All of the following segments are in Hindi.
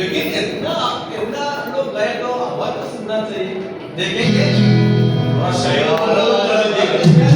लेकिन इतना हम लोग गए तो आवाज तो सुनना चाहिए। देखेंगे और शायद देखेंगे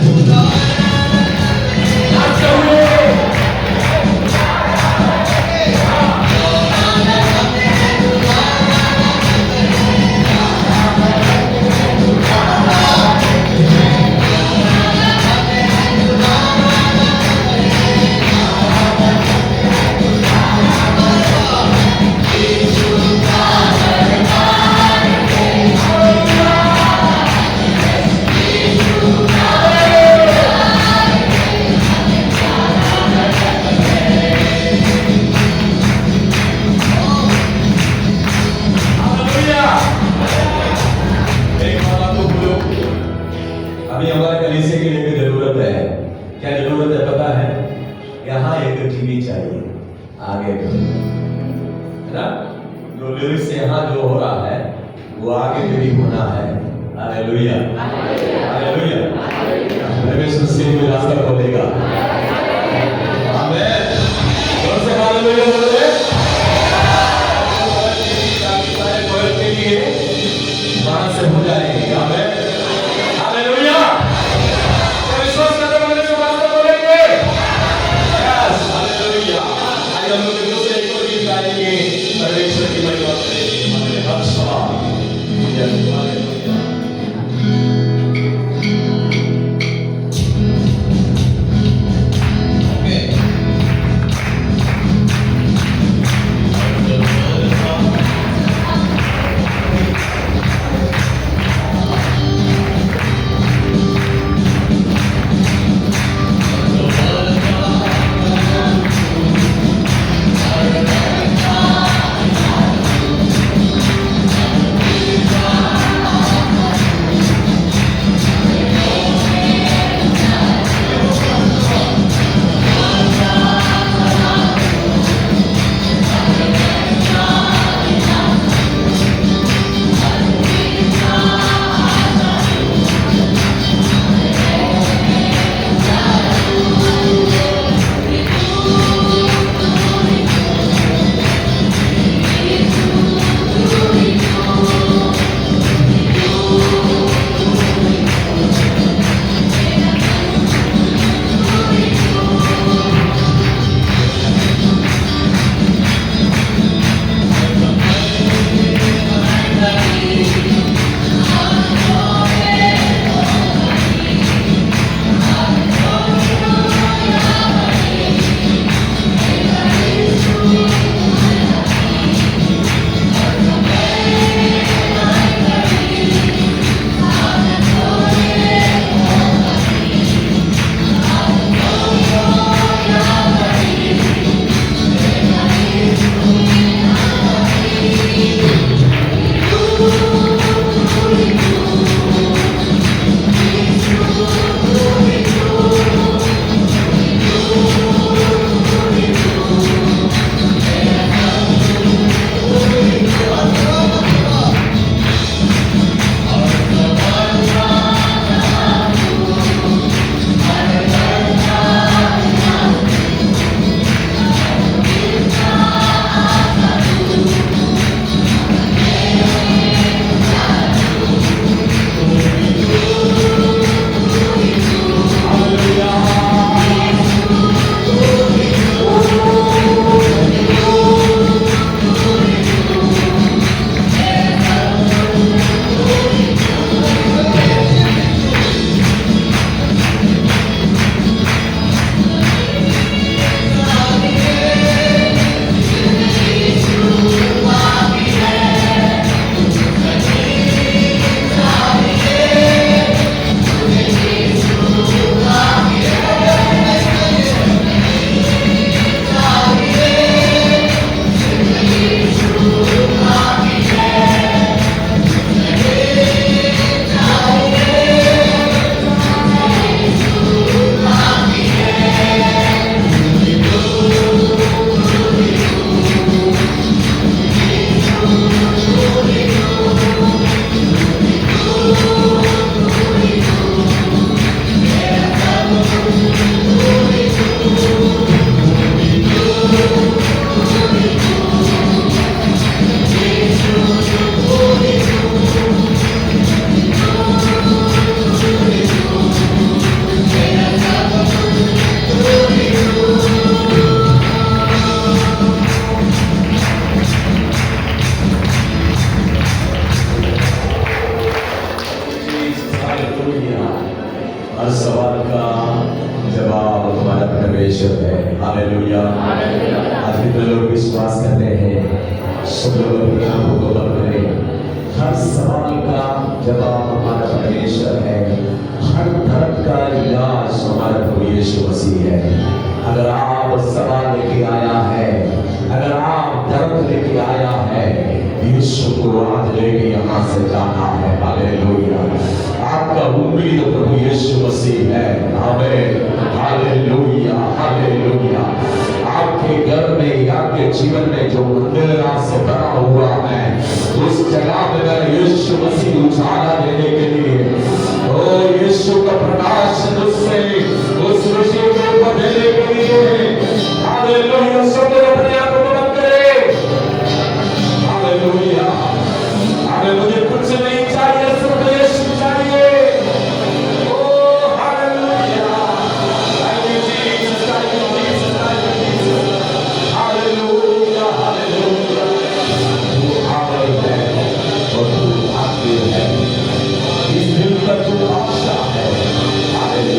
अभी हमारे कलीसिया के लिए भी जरूरत है। क्या जरूरत है पता है? यहाँ एक टीवी चाहिए आगे है ना, जो लिरिक्स यहाँ जो हो रहा है वो आगे भी होना है। Hallelujah hallelujah. परमेश्वर से भी रास्ता खोलेगा। आमीन। जोर से हालेलुया बोलो। के लिए वहां से हो जाएंगे। आमीन। सकते हैं। सब लोग अपनी आंखों को बंद करें। हर सवाल का जवाब हमारा परमेश्वर है। हर धर्म का इलाज हमारा प्रभु यीशु मसीह है। अगर आप सवाल लेके आया है, अगर आप दर्द लेके आया है, यीशु को आज लेके यहाँ से जाना है। हालेलुया। आपका उम्मीद प्रभु यीशु मसीह है। आमीन। Hallelujah, hallelujah. आपके घर में, आपके जीवन में जो अंधेरा से भरा हुआ है, उस जगह में मैं यीशु मसीह उजाला देने के लिए, ओ यीशु का प्रकाश उससे उस विषय को बदलने के लिए, हालेलुया। सब लोग अपने आप को बंद करें। हालेलुया। अरे मुझे कुछ नहीं चाहिए, सिर्फ यीशु चाहिए। ओ hallelujah. Thank you Jesus, thank you Jesus, thank you Jesus. Hallelujah, hallelujah. तू आगे है और तू आगे है। इस दिल का तू आशा है। हालेलुया।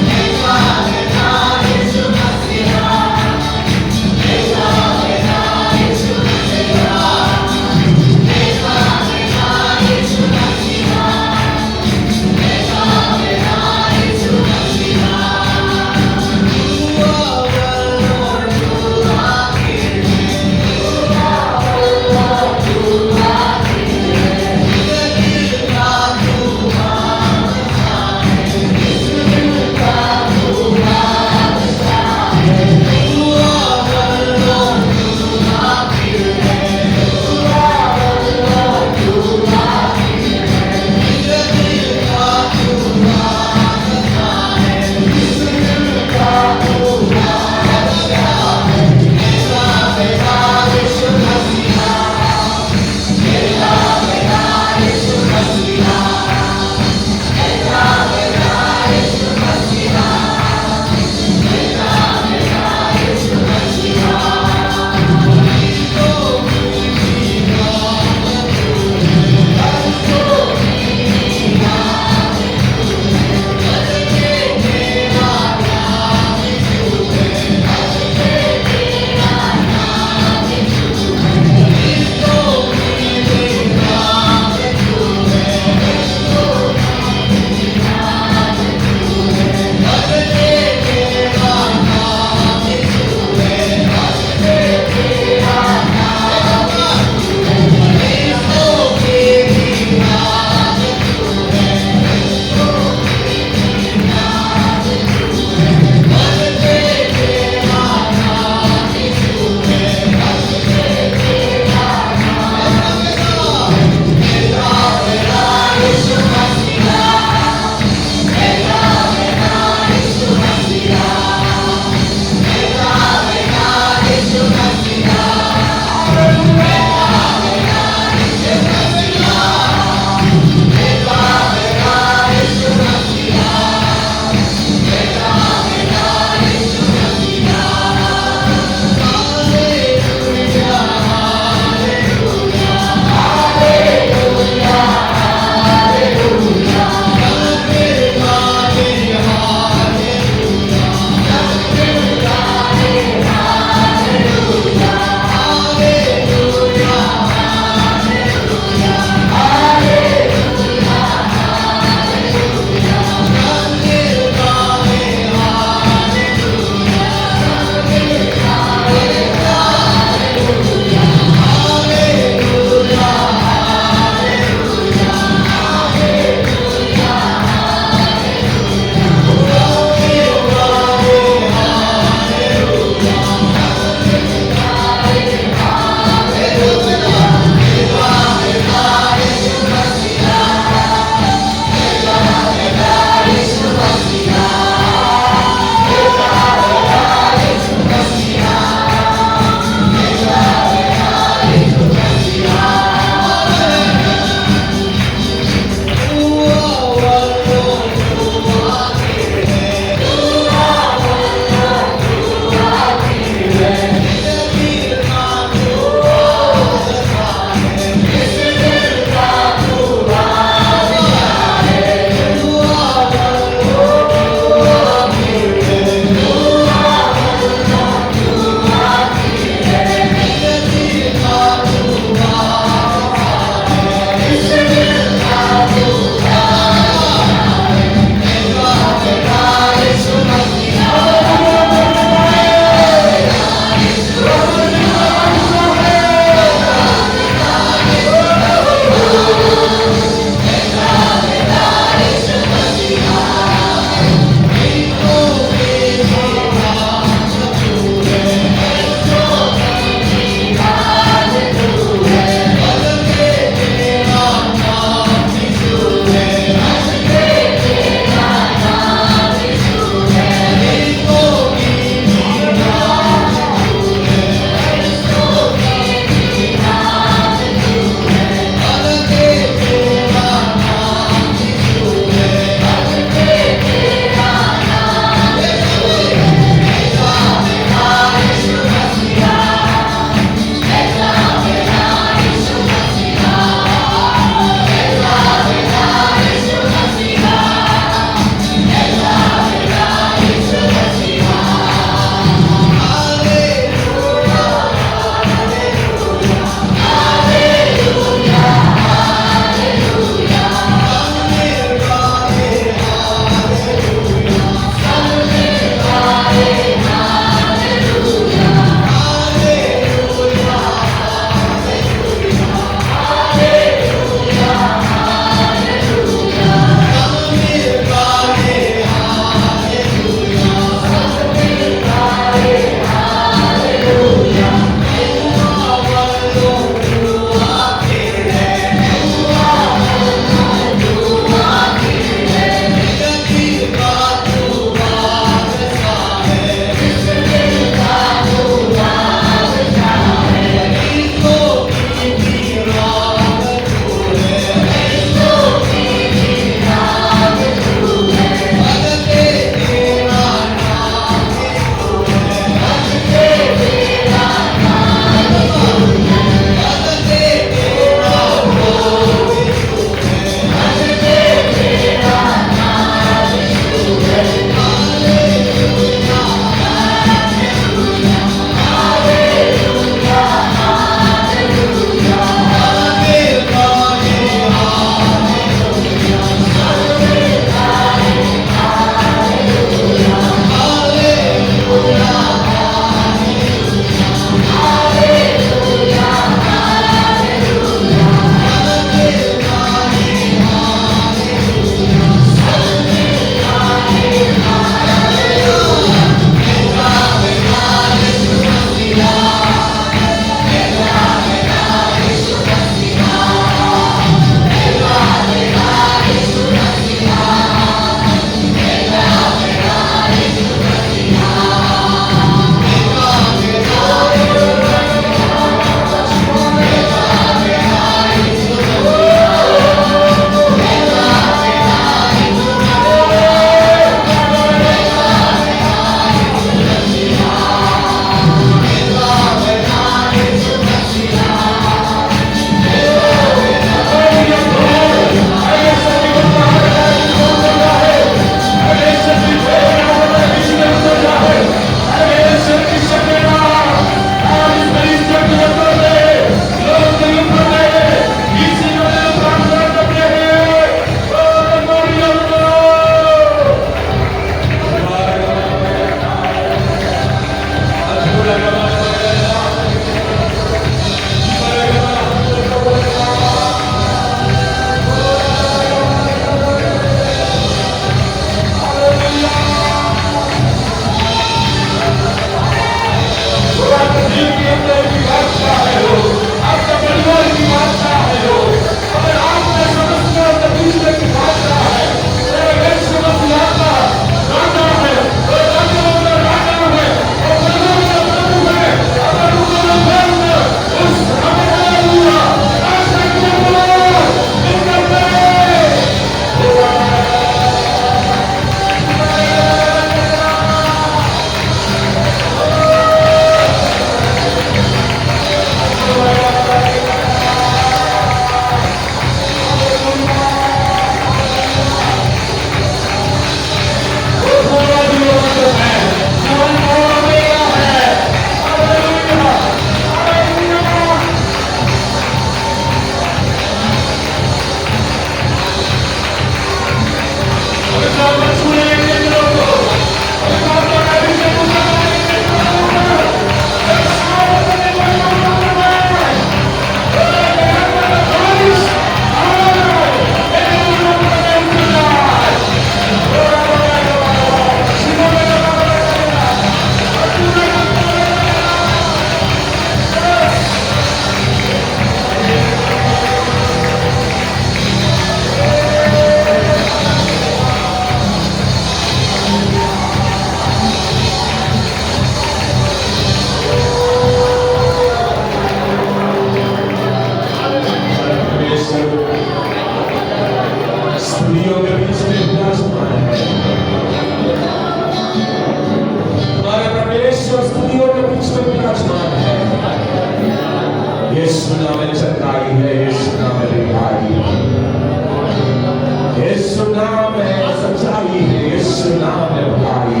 यीशु नाम में भाई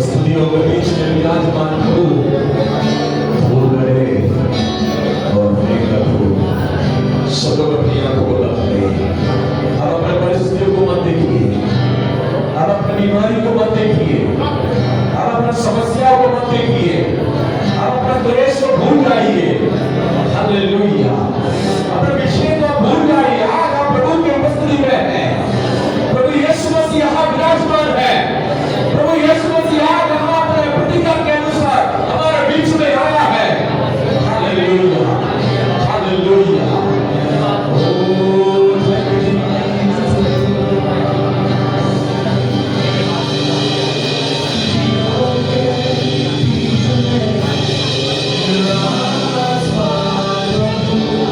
स्तुतियों के बीच में विराजमान प्रभु धूल गए और प्रभु सबको प्रिया को बोलते अब अपने परिस्थितियों को मत देखिए, अब अपनी बीमारी को मत देखिए, अब अपनी समस्याओं को मत देखिए, अब अपने क्लेश को भूल जाइए। हालेलुया। अपने विषय को भूल जाइए। आज आप प्रभु की उपस्थिति में हैं। प्रभु यीशु मसीह यहाँ विराजमान है। प्रभु यीशु मसीह आज यहाँ अपने प्रतिज्ञा के अनुसार हमारे बीच में आया है। Hallelujah, hallelujah. Oh,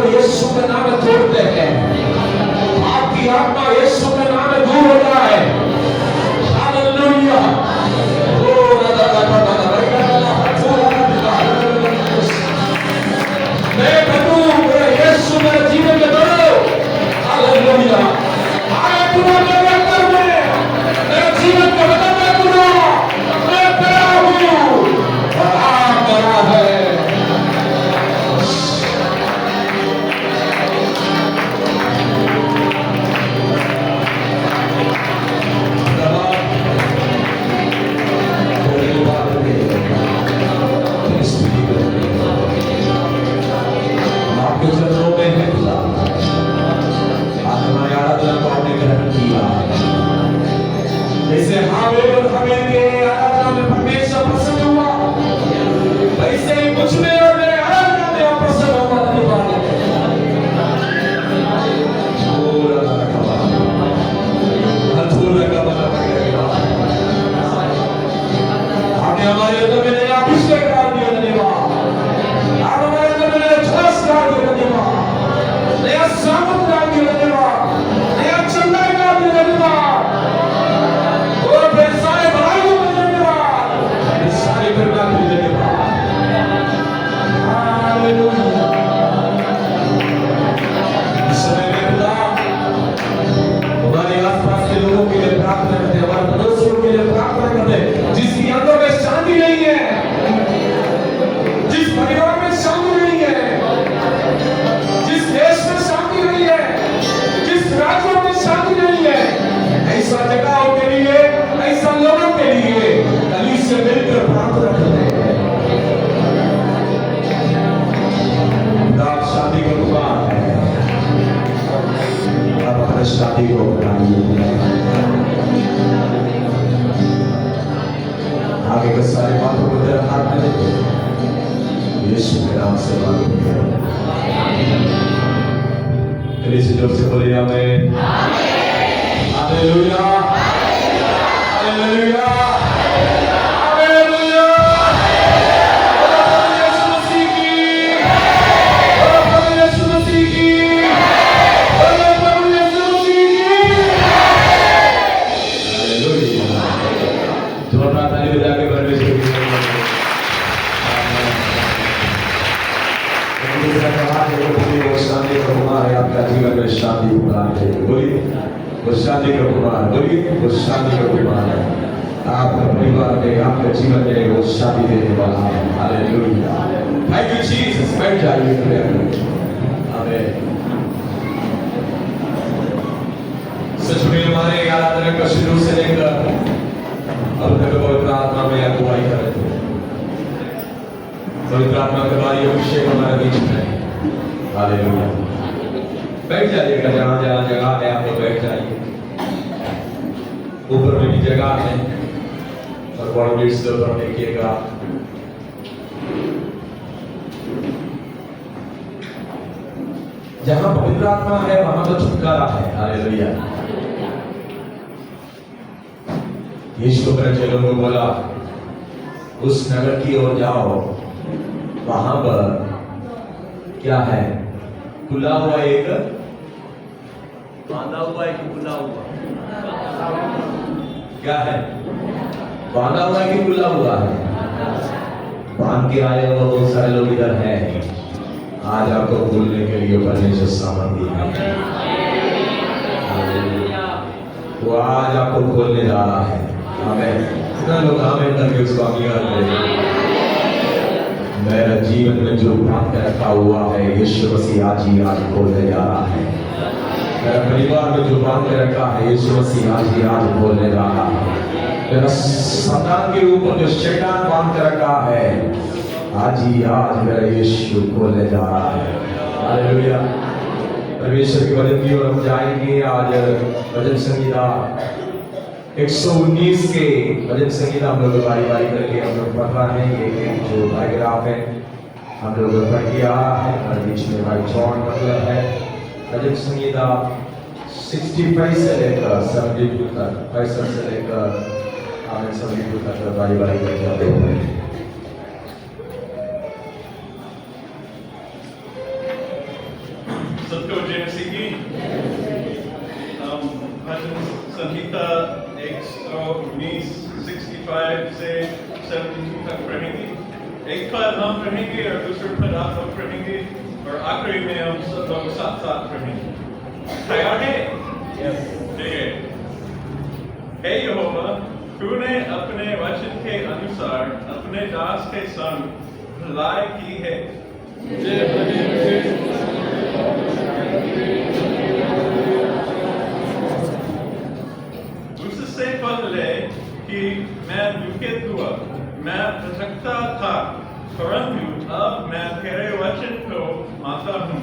को यीशु के नाम में तोड़ते हैं। आपकी आत्मा यीशु के नाम में दूर होता है। हालेलुया। मैं बनूं, मेरा यीशु मेरे जीवन में बढ़ो। हालेलुया। आगे तुम मेरे अंदर में मेरे जीवन को बदलने करो। मैं बड़ा हूँ और आप बड़ा है। जैसे हावेल और हमेल के आराधना में परमेश्वर प्रसन्न हुआ, वैसे ही मुझ में और मेरे आराधना में आप प्रसन्न हुआ। धन्यवाद। आपने हमारे अंदर में नया अभिषेक डाल दिया। धन्यवाद। आप हमारे अंदर में नया जोश डाल दिया। धन्यवाद। नया सामर्थ डाल दिया। धन्यवाद। नया चंगाई डाल दिया। धन्यवाद। सारे भलाइयों में धन्यवाद। सारे कृपा के लिए धन्यवाद। हालेलुया। इस समय में खुदा हमारे आसपास के लोगों के लिए प्रार्थना करते हैं, हमारे पड़ोसियों के लिए प्रार्थना करते हैं, जिसकी आंखों में शांति नहीं है, जिस परिवार में शांति नहीं है, जिस देश में शांति नहीं है, जिस राज्य में शांति नहीं है, ऐसा जगहों के लिए, ऐसा लोगों के लिए कली से मिलकर प्रार्थना करते हैं। आप शादी को पुकार है, आप अपने शादी को बनाइए। आगे के सारे बातों को तेरे हाथ में दे, यीशु के नाम से बात कली से जोर से बोले आमीन। हालेलुया। हालेलुया। हालेलुया। यीशु मसीह की, यीशु मसीह की, यीशु मसीह की। हालेलुया। जोरदार ताली बजा के परमेश्वर की वो शांति का कुमार है। आपका जीवन में शांति प्रदान करेगी। बोलिए वो शांति का कुमार, बोलिए वो शांति का कुमार है। आपका परिवार में, आपके जीवन में वो शांति देने वाला है। हालेलुया। Thank you Jesus. बैठ जाइए। आमीन। सच में हमारे आराधना का शुरू से लेकर अब तक पवित्र आत्मा में अगुवाई कर रहे थे। पवित्र आत्मा के द्वारा अभिषेक हमारे बीच में है। हालेलुया। बैठ जाइएगा, जहां जहां जगह है आप लोग बैठ जाइए। ऊपर में भी जगह है और बड़ा बीच से ऊपर देखिएगा। जहां पवित्र आत्मा है वहां तो छुटकारा है। हालेलुया। यीशु अपने चेलों को बोला, उस नगर की ओर जाओ, वहां पर क्या है? खुला हुआ एक, बांधा हुआ एक, खुला हुआ क्या है? बांधा हुआ है कि खुला हुआ है? बांध के आए हुआ बहुत सारे लोग इधर हैं। आज आपको खोलने के लिए परमेश्वर सामर्थ्य है। वो आज आपको खोलने जा रहा है। आमीन। कितना लोग आमीन करके उसको अंगीकार करें। मेरे जीवन में जो बांध रखा हुआ है, यीशु मसीह आज ही आज खोलने जा रहा है। मेरे परिवार में जो बांध रखा है, यीशु मसीह आज ही आज खोलने जा रहा है। मेरा संतान के ऊपर जो शैतान बांध रखा है, आज ही आज मेरा यीशु खोलने जा रहा है। हालेलुया। परमेश्वर के वचन की ओर हम जाएंगे। आज भजन संगीता 119 के भजन संगीता हम लोग बारी बारी करके हम लोग पढ़ रहे हैं। ये जो पैराग्राफ है हम लोग पढ़ के आ रहा है और बीच में भाई जॉन मतलब है। भजन संगीता 65 से लेकर 72 तक, 65 से लेकर 72 तक बारी बारी करके हम लोग पढ़ेंगे। 65 से 72 तक पढ़ेंगे। एक पद हम पढ़ेंगे और दूसरे पद आप लोग पढ़ेंगे और आखिरी में हम सब लोग साथ साथ पढ़ेंगे। तैयार है? ठीक है। हे यहोवा, तूने अपने वचन के अनुसार अपने दास के संग भलाई की है। उससे पहले कि मैं दुखित हुआ, मैं भटकता था, परंतु अब मैं तेरे वचन को मानता हूँ।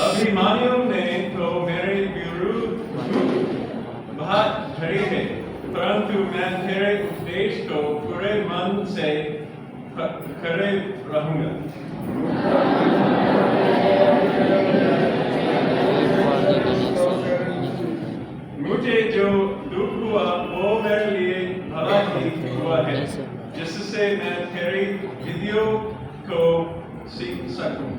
अभिमानियों ने तो मेरे विरुद्ध बात धरी है, परंतु मैं तेरे उपदेश को पूरे मन से करे रहूंगा। मुझे जो दुख हुआ वो मेरे लिए भला ही हुआ है, जिससे मैं तेरी विधियों को सीख सकूं।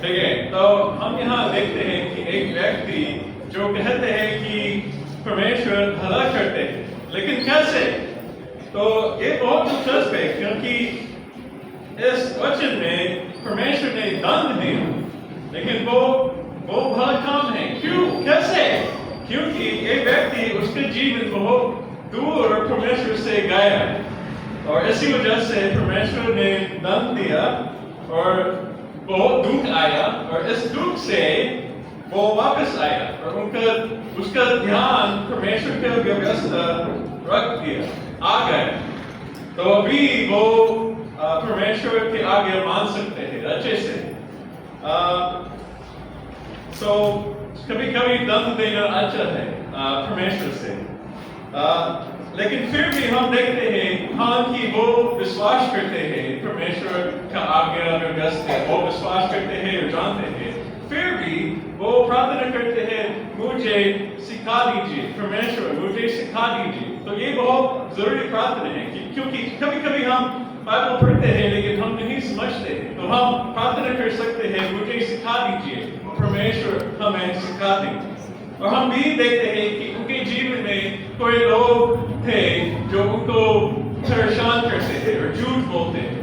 ठीक है, तो हम यहाँ देखते हैं कि एक व्यक्ति जो कहते हैं कि परमेश्वर भला करते हैं, लेकिन कैसे? तो ये बहुत दिलचस्प है, क्योंकि इस वचन में परमेश्वर ने दंड दिया, लेकिन वो भला काम है। क्यों? कैसे? क्योंकि ये व्यक्ति उसके जीवन बहुत दूर परमेश्वर से गया है, और इसी वजह से परमेश्वर ने दंड दिया और बहुत दुख आया, और इस दुख से वो वापस आया और उसका ध्यान परमेश्वर के व्यवस्था रख दिया, आ गए। तो अभी वो परमेश्वर के आगे मान सकते हैं अच्छे से। तो कभी कभी दंड देना अच्छा है परमेश्वर से, लेकिन फिर भी हम देखते हैं हाँ कि वो विश्वास करते हैं परमेश्वर का आज्ञा व्यवस्था, वो विश्वास करते हैं और जानते हैं, फिर भी वो प्रार्थना करते हैं मुझे सिखा दीजिए परमेश्वर, मुझे सिखा दीजिए। तो ये बहुत जरूरी प्रार्थना है, क्योंकि कभी कभी हम बाइबल पढ़ते हैं लेकिन हम नहीं समझते, तो हम प्रार्थना कर सकते हैं मुझे सिखा दीजिए, परमेश्वर हमें सिखा दें। और हम भी देखते हैं कि उनके जीवन में कोई लोग थे जो उनको परेशान करते थे और झूठ बोलते हैं,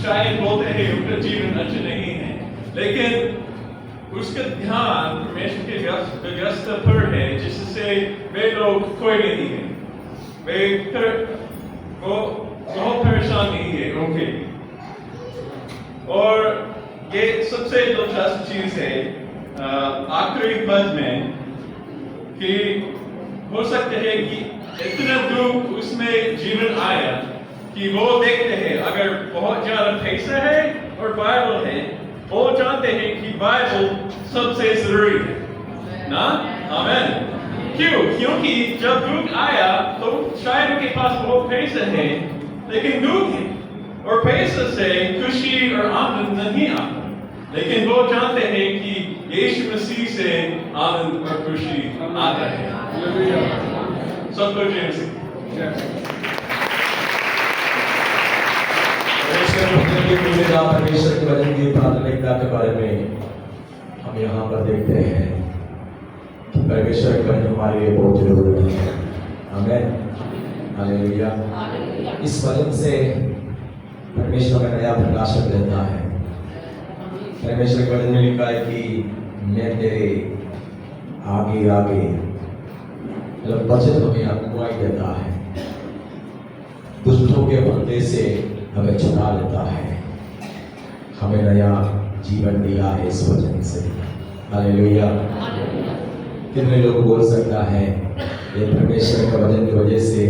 शायद बोलते हैं उनका जीवन अच्छा नहीं है, लेकिन उसका ध्यान परमेश्वर के व्यवस्था पर है, जिससे वे लोग कोई नहीं है, वो बहुत परेशान नहीं है उनके। और ये सबसे दिलचस्प चीज है आखिरी पद में कि हो सकते हैं कि इतना दुख उसमें जीवन आया कि वो देखते हैं अगर बहुत ज्यादा पैसा है और बाइबल है, वो जानते हैं कि बाइबल सबसे जरूरी है ना। आमीन। क्यों? क्योंकि जब दुख आया तो शायद उनके पास बहुत पैसा है, लेकिन दुख है और पैसे से खुशी और आनंद नहीं आता, लेकिन वो जानते हैं कि यीशु मसीह से आनंद और खुशी आता है। सबको जय मसीह। परमेश्वर के वचन की प्राथमिकता के बारे में हम यहाँ पर देखते हैं कि परमेश्वर के वचन हमारे लिए बहुत जरूरी है। आमीन। हालेलुया। इस वचन से परमेश्वर में नया प्रकाशन देता है। परमेश्वर के वचन में लिखा है कि मैं तेरे आगे आगे, मतलब वचन हमें अगुवाई देता है, दुष्टों के फंदे से हमें छुड़ा लेता है, हमें नया जीवन दिया है इस वचन से। हालेलुया। कितने लोग बोल सकता है ये परमेश्वर के वचन की वजह से,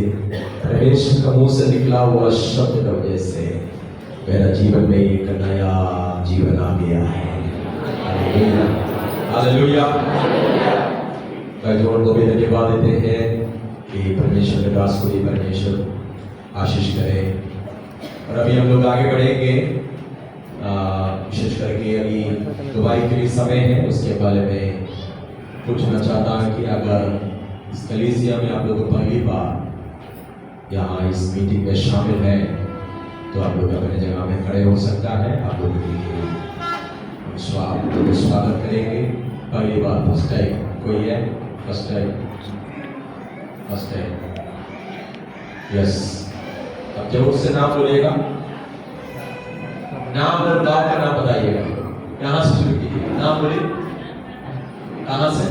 परमेश्वर का मुंह से निकला हुआ शब्द की वजह से मेरा जीवन में एक नया जीवन आ गया है। हालेलुया। हालेलुया। जोड़ को भी धन्यवाद देते हैं कि परमेश्वर के दास को भी परमेश्वर आशीष करे। और अभी हम लोग आगे बढ़ेंगे, विशेष करके अभी दुबई के लिए समय है, उसके बारे में पूछना चाहता हूँ कि अगर इस कलीसिया में आप लोग पहली बार यहाँ इस मीटिंग में शामिल हैं, तो आप लोग अपने जगह में खड़े हो सकता है। आप लोग के लिए हम स्वागत करेंगे। पहली बार फर्स्ट टाइम कोई है? First time yes. अब जरूर से नाम बोलिएगा, नाम और गांव का नाम बताइएगा। यहाँ से शुरू कीजिए, नाम बोलिए। कहाँ से?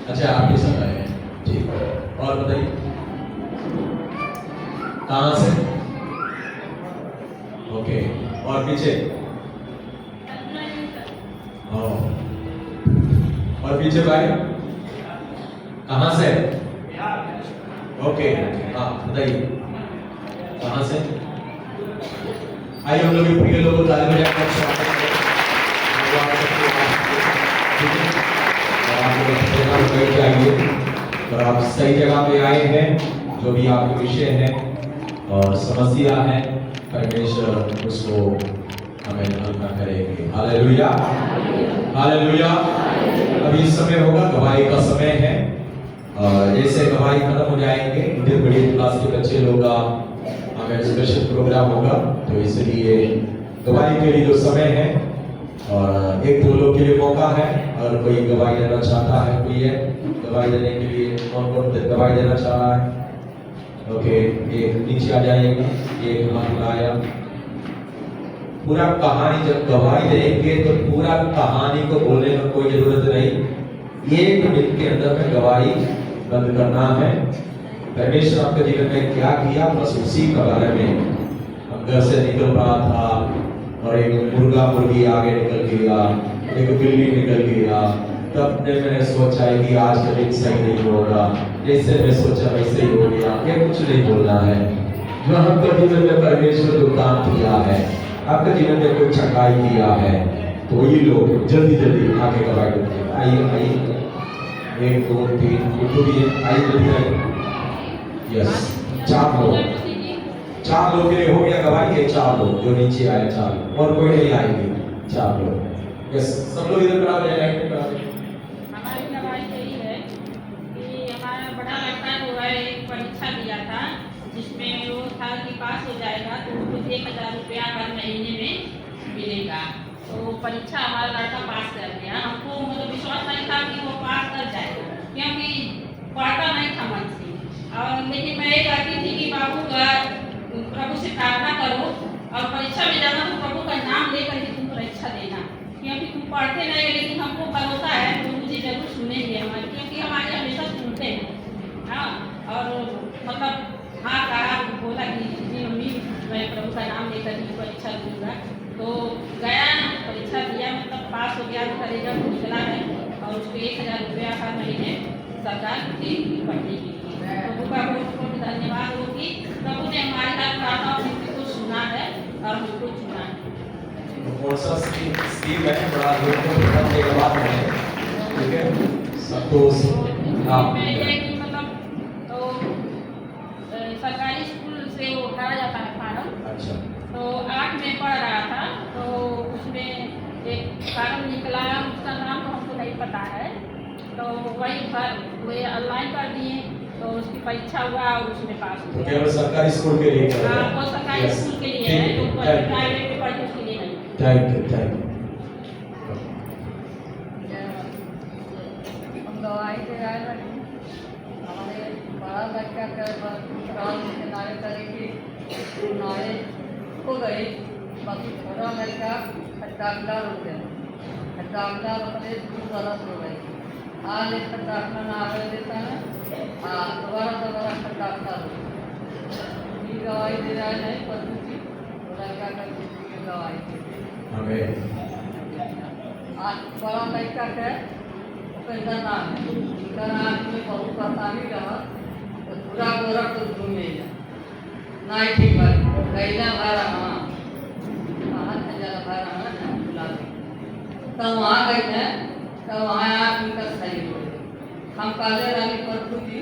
अच्छा, आपके साथ आए हैं, ठीक है। और बताइए कहाँ से? ओके, और पीछे? और पीछे भाई कहाँ से? ओके, हाँ बताइए कहाँ से? आइए हम लोग के प्रिय लोगों ताली बजाकर स्वागत करें। आप लोग जगह पर बैठ जाइए और आप सही जगह पे आए हैं। जो भी आपके विषय है और समस्या है, परमेश्वर उसको हमें हल्का करेंगे। Hallelujah, hallelujah. अभी इस समय होगा गवाही का समय है, और जैसे गवाही खत्म हो जाएंगे, इंटरमीडिएट क्लास के बच्चे लोग का हमें स्पेशल प्रोग्राम होगा, तो इसलिए गवाही के लिए जो समय है और एक दो लोग के लिए मौका है। और कोई गवाही देना चाहता है, कोई है गवाही देने के लिए? कौन कौन गवाही देना चाह रहा है? ओके, एक नीचे आ जाइएगा, एक हाथ लगाया। पूरा कहानी जब गवाही देंगे तो पूरा कहानी को बोलने का कोई जरूरत नहीं, 1 मिनट के अंदर में गवाही बंद करना है। परमेश्वर आपके जीवन में क्या किया, बस उसी के बारे में। हम घर से निकल रहा था और एक मुर्गा मुर्गी आगे निकल गया, एक बिल्ली निकल गया, तब मैंने सोचा है कि आज का दिन सही नहीं होगा, जैसे मैं सोचा वैसे ही हो गया। ये कुछ नहीं बोलना है। जो आपके जीवन में परमेश्वर को काम किया है, आपके जीवन में कोई चंगाई किया है, तो वही लोग जल्दी जल्दी आगे गवाही देते हैं। आइए आइए, 1 2 3 उठिए, आइए जल्दी आइए। यस, 4 लोग के लिए हो गया गवाही। ये 4 लोग जो नीचे आए, 4 लोग, और कोई नहीं आएंगे, 4 लोग। यस, सब लोग इधर खड़ा हो जाए, लाइन में खड़ा हो जाए। हमारी गवाही यही है कि हमारा बड़ा लड़का जो है एक परीक्षा दिया था, जिसमें वो था कि पास हो जाएगा तो उनको 1000 रुपया हर महीने में मिलेगा। तो परीक्षा हमारा लड़का पास कर गया। हमको मतलब विश्वास नहीं था कि वो पास कर जाएगा, क्योंकि पढ़ता नहीं था मन से। और लेकिन मैं ये कहती थी कि बाबू प्रभु से प्रार्थना करो और परीक्षा में जाना तो प्रभु का नाम लेकर ही तुम परीक्षा देना, क्योंकि तुम पढ़ते नहीं। लेकिन हमको भरोसा है तो मुझे जरूर सुनेंगे हमारे, क्योंकि हमारे हमेशा सुनते हैं। हाँ, और मतलब हाँ कहा, बोला कि जी मम्मी मैं प्रभु का नाम लेकर ही परीक्षा दूंगा। तो गया, परीक्षा दिया, मतलब पास हो गया, उसका रिजल्ट निकला है और उसको 1000 रुपया हर महीने सरकार देगी पढ़ने के लिए। प्रभु का बहुत बहुत धन्यवाद हो कि प्रभु ने हमारे हर प्रार्थना को सुना है और हमको चुना है। कौन सा स्कीम है? बड़ा धन्यवाद है, ठीक है, संतोष। मतलब तो सरकारी स्कूल से वो भरा जाता है फार्म। अच्छा, तो 8 में पढ़ रहा था, तो उसमें एक फार्म निकला, उसका नाम तो हमको नहीं पता है, तो वही ऑनलाइन कर दिए, तो उसकी परीक्षा हुआ और उसमें पास हो गया। केवल सरकारी स्कूल के लिए? हाँ, वो सरकारी स्कूल के लिए है, जो प्राइवेट में पढ़ते उसके लिए नहीं। Thank you, thank you. हम गवाही दे रहे हैं, हमारे बड़ा लड़का किनारे करेगी, किनारे हो गई, बाकी छोटा लड़का खट्टाकदार हो गया, खट्टाकदार अपने स्कूल गलत हो गई। आज एक खट्टाकना ना आगे देता है, दोबारा खट्टाकदार हो गया। ये गवाही दे रहा है, नहीं पति जी लड़का का किसी की गवाही हमें आज बड़ा लड़का है, उपेंद्र नाम है, उनका नाम में बहुत परेशानी रहा, तो पूरा गोरा तो घूमेगा नहीं, ठीक है गैला भरा, हाँ कहाँ से जरा भरा है बुला के, तब वहाँ गए थे, तब वहाँ आप उनका सही हो गया। हम कहते रहे प्रभु जी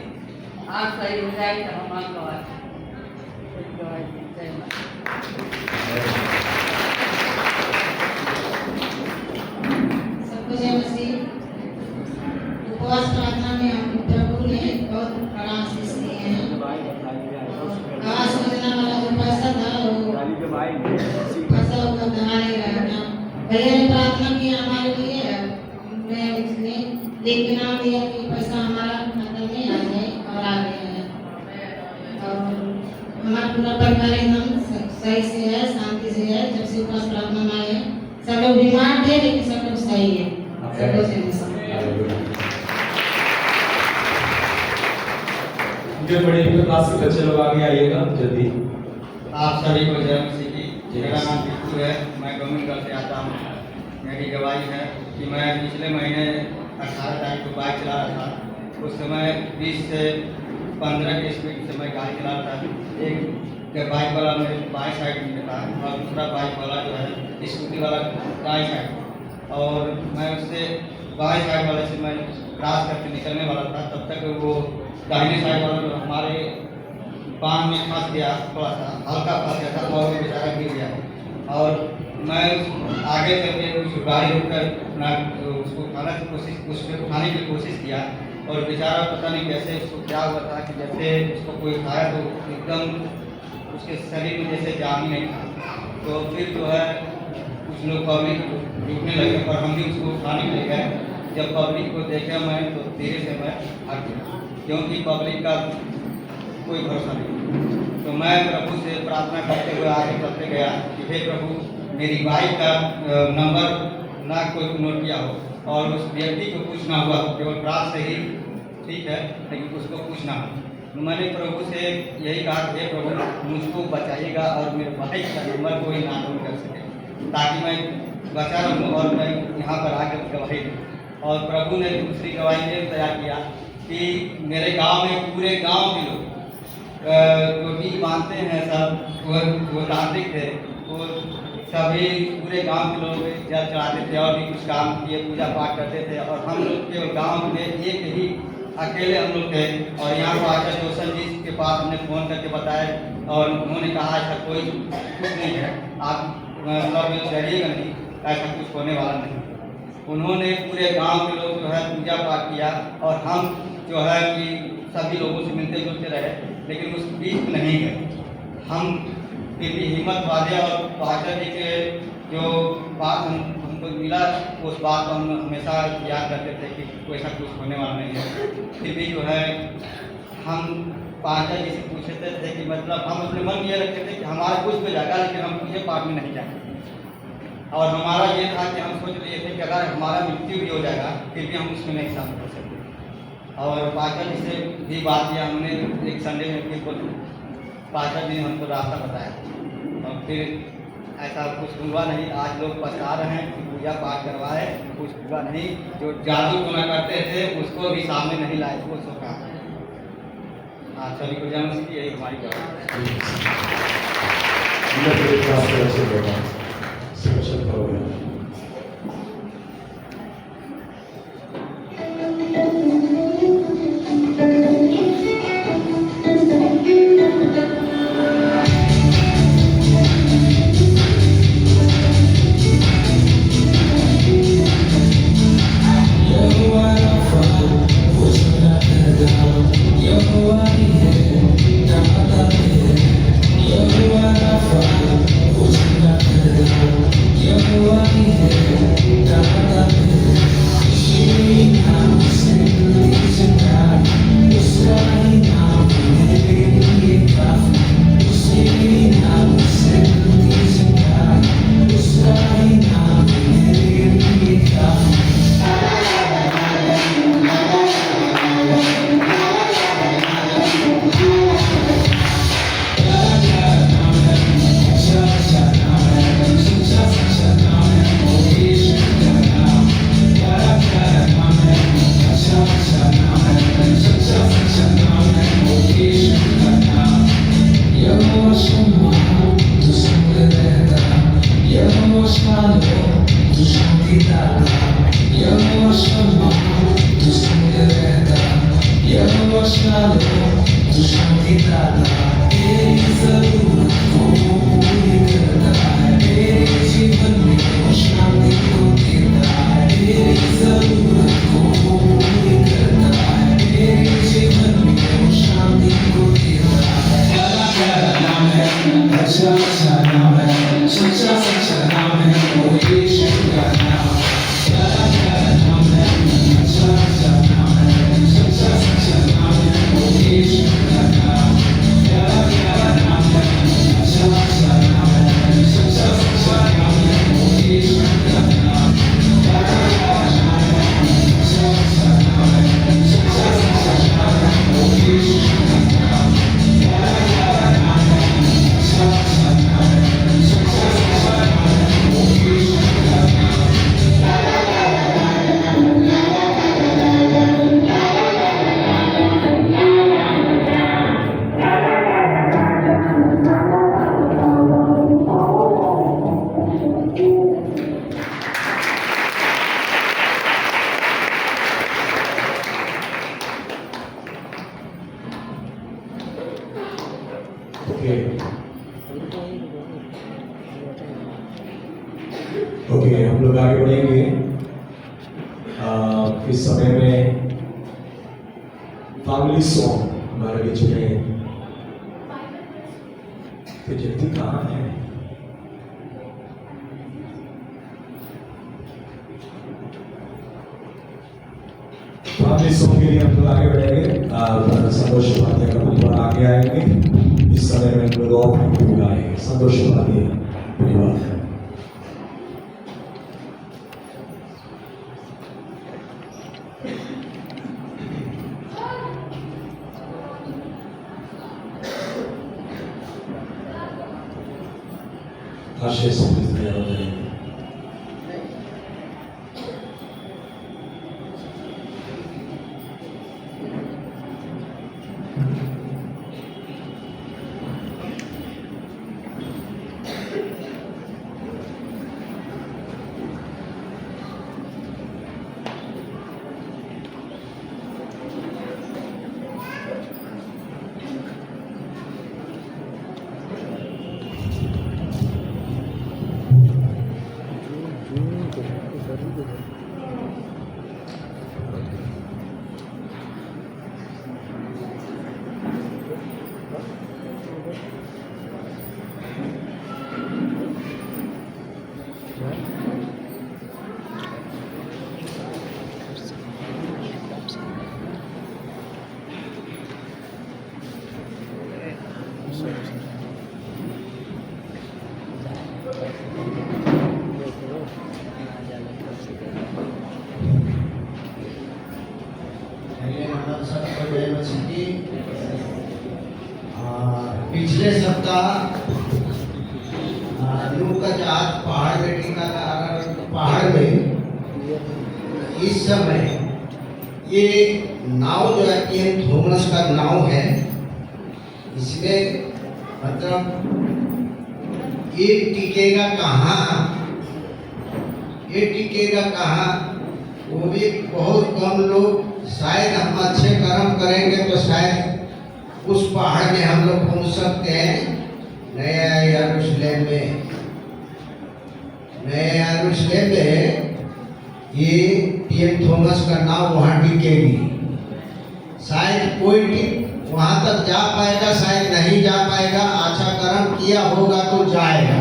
आज सही हो जाए तो हम आप गवाही जय माता। सबको जय मसीह। उपवास प्रार्थना में हम प्रभु ने बहुत फंसा होकर कहाँ नहीं रहना। भैया ने प्रार्थना की हमारे लिए, मैं उसने लिख के नाम दिया कि पैसा हमारा खाता में आ जाए, और आ गया है। और हमारा पूरा परिवार एकदम सही से है, शांति से है। जब से उपास प्रार्थना में आए सब लोग बीमार थे, लेकिन सब लोग सही है, सब लोग सही है। जो बड़े क्लास के बच्चे लोग आगे आइएगा जल्दी। आप सभी को जय मसीह की। मेरा नाम बिट्टू है, मैं गवर्नमेंट से आता हूँ। मेरी गवाही है कि मैं पिछले महीने 18 तारीख को बाइक चला रहा था। उस समय 20 से 15 की स्पीड से मैं गाड़ी चला रहा था। एक बाइक वाला मेरे बाएं साइड में था और दूसरा बाइक वाला जो है स्कूटी वाला दाएं साइड, और मैं उससे बाएं साइड वाले से मैं क्रॉस करके निकलने वाला था। तब तक वो दाहिने साइड वाला जो हमारे बांध में फंस गया, थोड़ा सा हल्का फंस गया था और बेचारा गिर गया। और मैं आगे चल के उस गाड़ी रुककर ना उसको उठाने की कोशिश किया, और बेचारा पता नहीं कैसे उसको क्या हुआ था कि जैसे उसको कोई उठाया तो एकदम उसके शरीर में जैसे जान ही नहीं था। तो फिर जो है कुछ लोग पब्लिक रुकने लगे, पर हम भी उसको उठाने के लिए गए। जब पब्लिक को देखा मैं तो धीरे से मैं हट गया, क्योंकि पब्लिक का कोई भरोसा नहीं। तो मैं प्रभु से प्रार्थना करते हुए आगे चलते गया कि हे प्रभु, मेरी बाइक का नंबर ना कोई नोट किया हो, और उस व्यक्ति को कुछ ना हुआ, केवल क्रॉस से ही ठीक है, लेकिन उसको कुछ ना हो। तो मैंने प्रभु से यही कहा कि हे प्रभु, मुझको बचाइएगा और मेरे बाइक का नंबर कोई ना नोट कर सके, ताकि मैं बचा रहूँ और मैं यहाँ पर आकर गवाही दूँ। और प्रभु ने दूसरी गवाही ये तैयार किया कि मेरे गांव में पूरे गांव के लोग जो भी मानते हैं सब वो तांत्रिक थे, वो सभी पूरे गांव के लोग जल चढ़ाते थे और भी कुछ काम किए, पूजा पाठ करते थे। और हम लोग के गांव में एक ही अकेले हम लोग थे। और यहाँ पर आकर जोशन जी के पास हमने फ़ोन करके बताया, और उन्होंने कहा ऐसा कोई कुछ नहीं है, आप मतलब डरिएगा नहीं, ऐसा कुछ होने वाला नहीं। उन्होंने पूरे गांव के लोग जो है पूजा पाठ किया, और हम जो है कि सभी लोगों से मिलते जुलते रहे, लेकिन उस बीच में नहीं गए। हम फिर भी हिम्मत बांधे, और पास्टर जी के जो बात हमको मिला उस बात को हम हमेशा याद करते थे कि कोई ऐसा कुछ होने वाला नहीं है। फिर भी जो है हम पास्टर जी से पूछते थे कि मतलब हम अपने मन में ये रखते थे कि हमारा कुछ भी जाएगा, लेकिन हम पूजे पाठ में नहीं जाएंगे। और हमारा ये था कि हम सोच रहे थे कि अगर हमारा मृत्यु भी हो जाएगा फिर भी हम उसमें नहीं शामिल कर सकते। और पास्टर जी से भी बात किया हमने, एक संडे में बिल्कुल पास्टर जी ने हमको रास्ता बताया, और फिर ऐसा कुछ हुआ नहीं। आज लोग पछता रहे हैं कि पूजा पाठ करवाए, कुछ हुआ नहीं। जो जादू टोना करते थे उसको भी सामने नहीं लाए, वो सो कहा। हाँ, सभी को जन्म से यही हमारी स्पेशल प्रोग्राम। अच्छा नाम है ओके ओके, हम लोग आगे बढ़ेंगे। इस समय में फैमिली सॉन्ग हमारे बीच में तो जल्दी कहाँ है? फैमिली सॉन्ग के लिए हम लोग आगे बढ़ेंगे। संतोष उपाध्याय का परिवार आगे आएंगे। इस समय में हम लोग और गाएंगे। संतोष उपाध्याय परिवार आशीष दिया होता है। पिछले सप्ताह नूह का जहाज पहाड़ में टिका था, पहाड़ में। इस समय ये नाव जो है पीएम थॉमस का नाव है। इसमें मतलब ये टिकेगा कहाँ, ये टिकेगा कहाँ, वो भी बहुत कम लोग। शायद हम अच्छे कर्म करेंगे तो शायद उस पहाड़ में हम लोग पहुंच सकते हैं। नया यरूशलेम में, नया यरूशलेम में ये पीएम थॉमस का नाव वहाँ टिकेगी। शायद कोई वहाँ तक जा पाएगा, शायद नहीं जा पाएगा। अच्छा कर्म किया होगा तो जाएगा,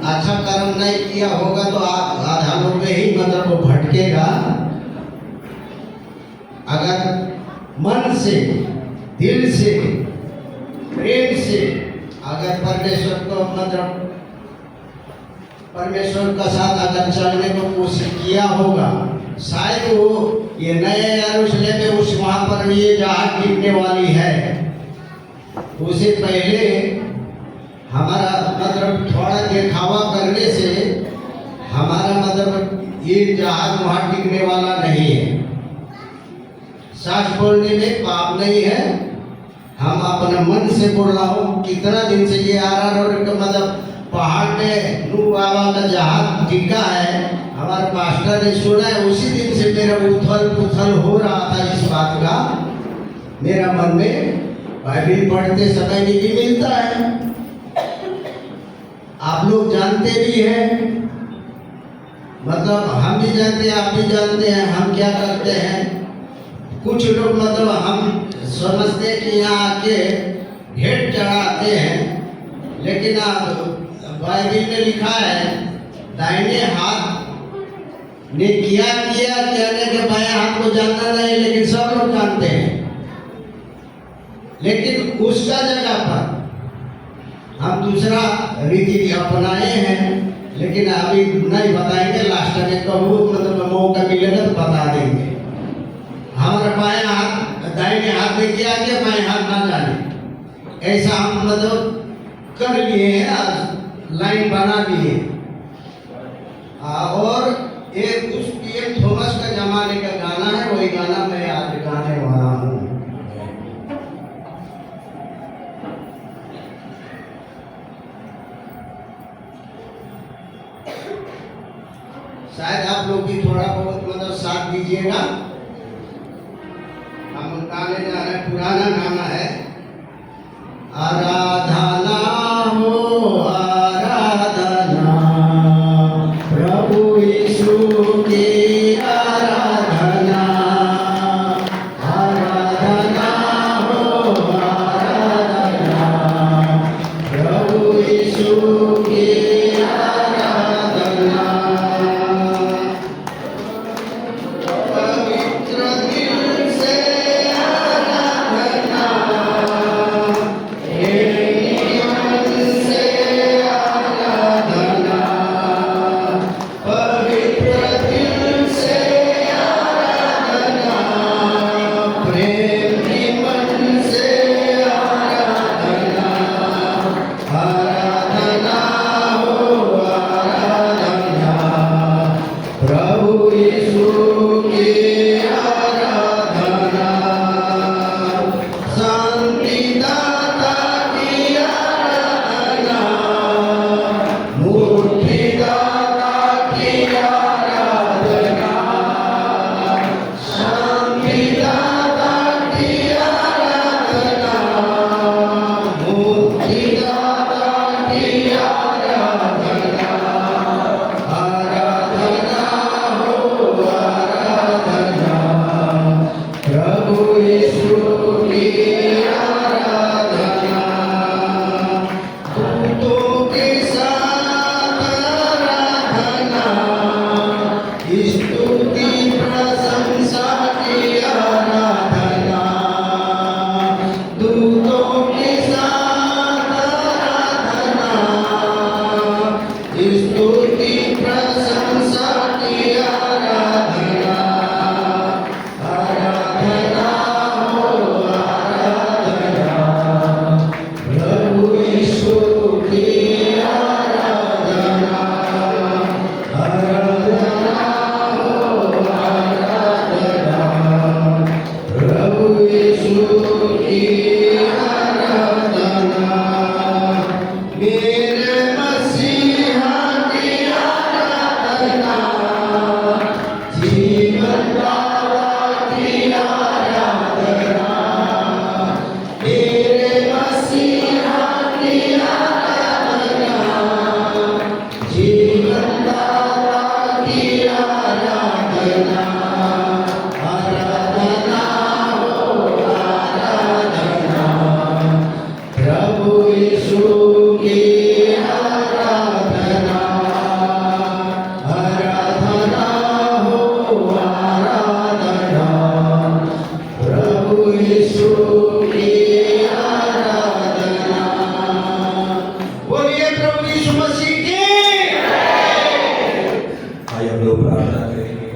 अच्छा कर्म नहीं किया होगा तो आधा लोग में ही मतलब वो भटकेगा। अगर मन से, दिल से, प्रेम से अगर परमेश्वर को मतलब परमेश्वर का साथ अगर चलने को कोशिश किया होगा, शायद वो ये नए यरूशलेम में उस वहाँ पर ये जहाज गिरने वाली है। उससे पहले हमारा मतलब थोड़ा दिखावा करने से हमारा मतलब ये जहाज वहाँ टिकने वाला नहीं है। सच बोलने में पाप नहीं है। हम अपने मन से बोल रहा हूँ। कितना दिन से ये RR का मतलब पहाड़ में नूह बाबा का जहाज टिका है। हमारे पास्टर ने सुना है, उसी दिन से मेरा उथल पुथल हो रहा था इस बात का। मेरा मन में बाइबल पढ़ते समय भी मिलता है। आप लोग जानते भी हैं, मतलब हम भी जानते हैं, आप भी जानते हैं हम क्या करते हैं। कुछ लोग मतलब हम समझते हैं कि यहाँ आके भेंट चढ़ाते हैं, लेकिन बाइबल में लिखा है दाहिने हाथ ने किया कहने के बाएं हाथ को जानना नहीं, लेकिन सब लोग जानते हैं। लेकिन उसका जगह पर हम दूसरा रीति अपनाए हैं, लेकिन अभी नहीं बताएंगे। लास्ट में कबू मतलब मौका मिलेगा तो बता देंगे। हमारा बाएं हाथ दाहिने हाथ में किया कि बाएं हाथ ना जाने, ऐसा हम मतलब कर लिए हैं, लाइन बना लिए। और एक उस पीएम थॉमस का जमाने का गाना है, वही गाना मैं आज गाने वाला हूँ। शायद आप लोग भी थोड़ा बहुत मतलब साथ दीजिएगा। हम गाने जा रहे हैं, पुराना गाना है। आराधना हो आराधना, प्रभु यीशु की आराधना, आराधना हो आराधना, प्रभु यीशु की आराधना। पवित्र दिल से आराधना, प्रेमी मन से आराधना, पवित्र दिल से आराधना, प्रेमी मन से आराधना, आराधना हो आराधना, प्रभु यीशु की आराधना, शांति दाता की आराधना, मुक्ति दाता की आराधना, शांति दाता की आराधना, मुक्ति दाता की आराधना, आराधना हो आराधना, प्रभु यीशु की आराधना, दूतों के साथ आराधना, स्तुति प्रशंसा की आराधना, दूतों के साथ आराधना, स्तुति प्रशंसा की आराधना, आराधना हो आराधना, प्रभु यीशु की आराधना, आराधना हो आराधना, प्रभु यीशु की आराधना, मेरे मसीहा की आराधना, जीवन दाता की आराधना, मेरे मसीहा की आराधना, जीवन दाता की आराधना, आराधना हो आराधना, प्रभु यीशु की आराधना, आराधना हो आराधना, प्रभु यीशु की आराधना। बोलिए प्रभु यीशु मसीह की। आइए हम लोग प्रार्थना करेंगे।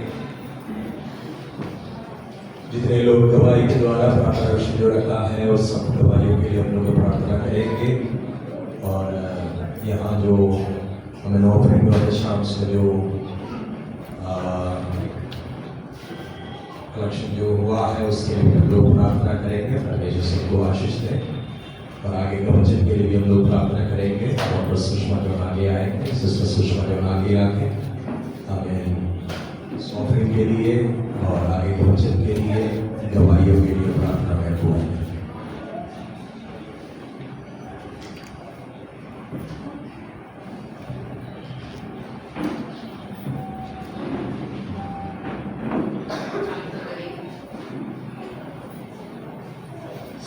जितने लोग गवाही के द्वारा प्रार्थना विषय जो रखा है उस सब गवाहियों के लिए हम लोग प्रार्थना करेंगे। और यहाँ जो हमें 9 फरवरी और शाम से जो कलेक्शन जो हुआ है उसके लिए हम लोग प्रार्थना करेंगे। परमेश्वर सबको आशीष दें। और आगे के वचन के लिए भी हम लोग प्रार्थना करेंगे। और सुषमा जो आगे आएंगे, सिस्टर सुषमा जो आगे आके हमें ऑफरिंग के लिए और आगे के वचन के लिए गवाहियों के लिए प्रार्थना में हुआ।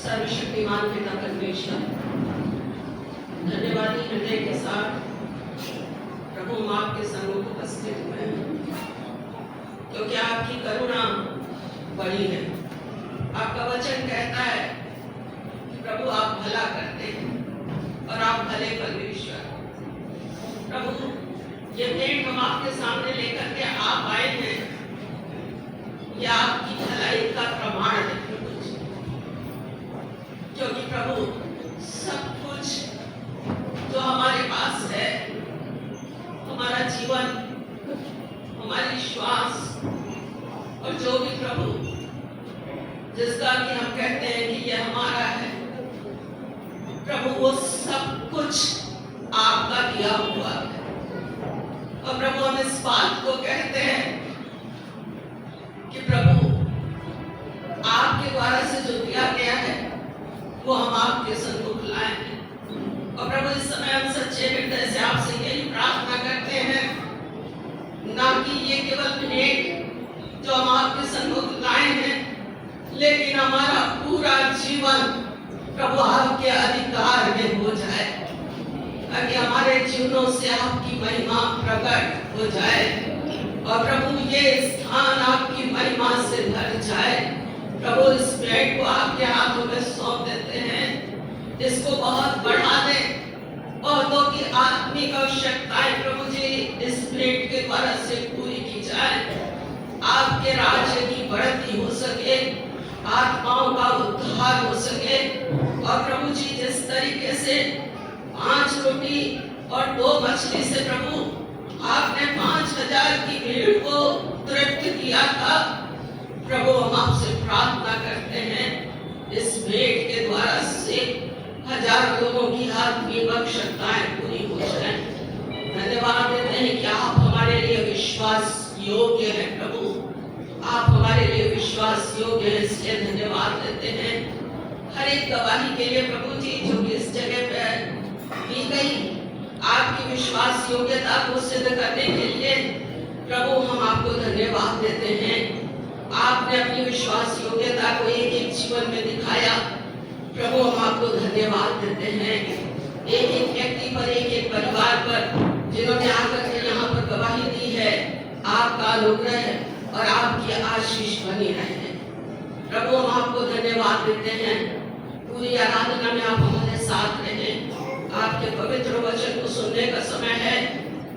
सर्वशक्तिमान पिता परमेश्वर, धन्यवादी हृदय के साथ प्रभु हम आपके सम्मुख उपस्थित हुए हैं, क्योंकि आपकी करुणा बड़ी है। आपका वचन कहता है कि प्रभु आप भला करते हैं और आप भले परमेश्वर। प्रभु ये भेंट हम आपके सामने लेकर के आप आए हैं, यह आपकी भलाई का प्रमाण है प्रभु जी। क्योंकि प्रभु सब कुछ जो हमारे पास है, हमारा जीवन, हमारी श्वास और जो भी प्रभु जिसका कि हम कहते हैं कि यह हमारा है, प्रभु वो सब कुछ आपका दिया हुआ है। और प्रभु हम इस बात को कहते हैं कि प्रभु आपके द्वारा से जो दिया गया है वो हम आपके सन्मुख लाए हैं। और प्रभु इस समय हम सच्चे हृदय से आपसे यही प्रार्थना करते हैं, ना कि ये केवल भेंट जो हम आपके सन्मुख लाए हैं, लेकिन हमारा पूरा जीवन प्रभु आपके अधिकार में हो जाए, ताकि हमारे जीवनों से आपकी महिमा प्रकट हो जाए और प्रभु ये स्थान आपकी महिमा से भर जाए। प्रभु इस भेंट को आपके हाथों में सौंप देते हैं, इसको बहुत बढ़ा दे, बहुतों की आत्मिक आवश्यकताएं प्रभु जी इस भेंट के द्वारा से पूरी की जाए, आपके राज्य की बढ़ती हो सके, आत्माओं का उद्धार हो सके। और प्रभु जी जिस तरीके से 5 रोटी और 2 मछली से प्रभु आपने 5000 की भीड़ को तृप्त किया था, प्रभु हम आपसे प्रार्थना करते हैं इस भेंट के द्वारा से हजारों लोगों की आत्मिक आवश्यकताएं पूरी हो जाए। धन्यवाद देते हैं कि आप हमारे लिए विश्वास योग्य हैं प्रभु, आप हमारे लिए विश्वास योग्य हैं, इसलिए धन्यवाद देते हैं। हर एक गवाही के लिए प्रभु जी जो कि इस जगह पे दी गई, आपकी विश्वास योग्यता को सिद्ध करने के लिए प्रभु हम आपको धन्यवाद देते हैं। आपने अपनी विश्वास योग्यता को एक एक जीवन में दिखाया, प्रभु हम आपको धन्यवाद देते हैं। एक एक व्यक्ति पर, एक एक परिवार पर जिन्होंने आकर के यहाँ पर गवाही दी है, आपका अनुग्रह और आपकी आशीष बनी रहे। प्रभु हम आपको धन्यवाद देते हैं। पूरी आराधना में आप हमारे साथ रहे, आपके पवित्र वचन को सुनने का समय है,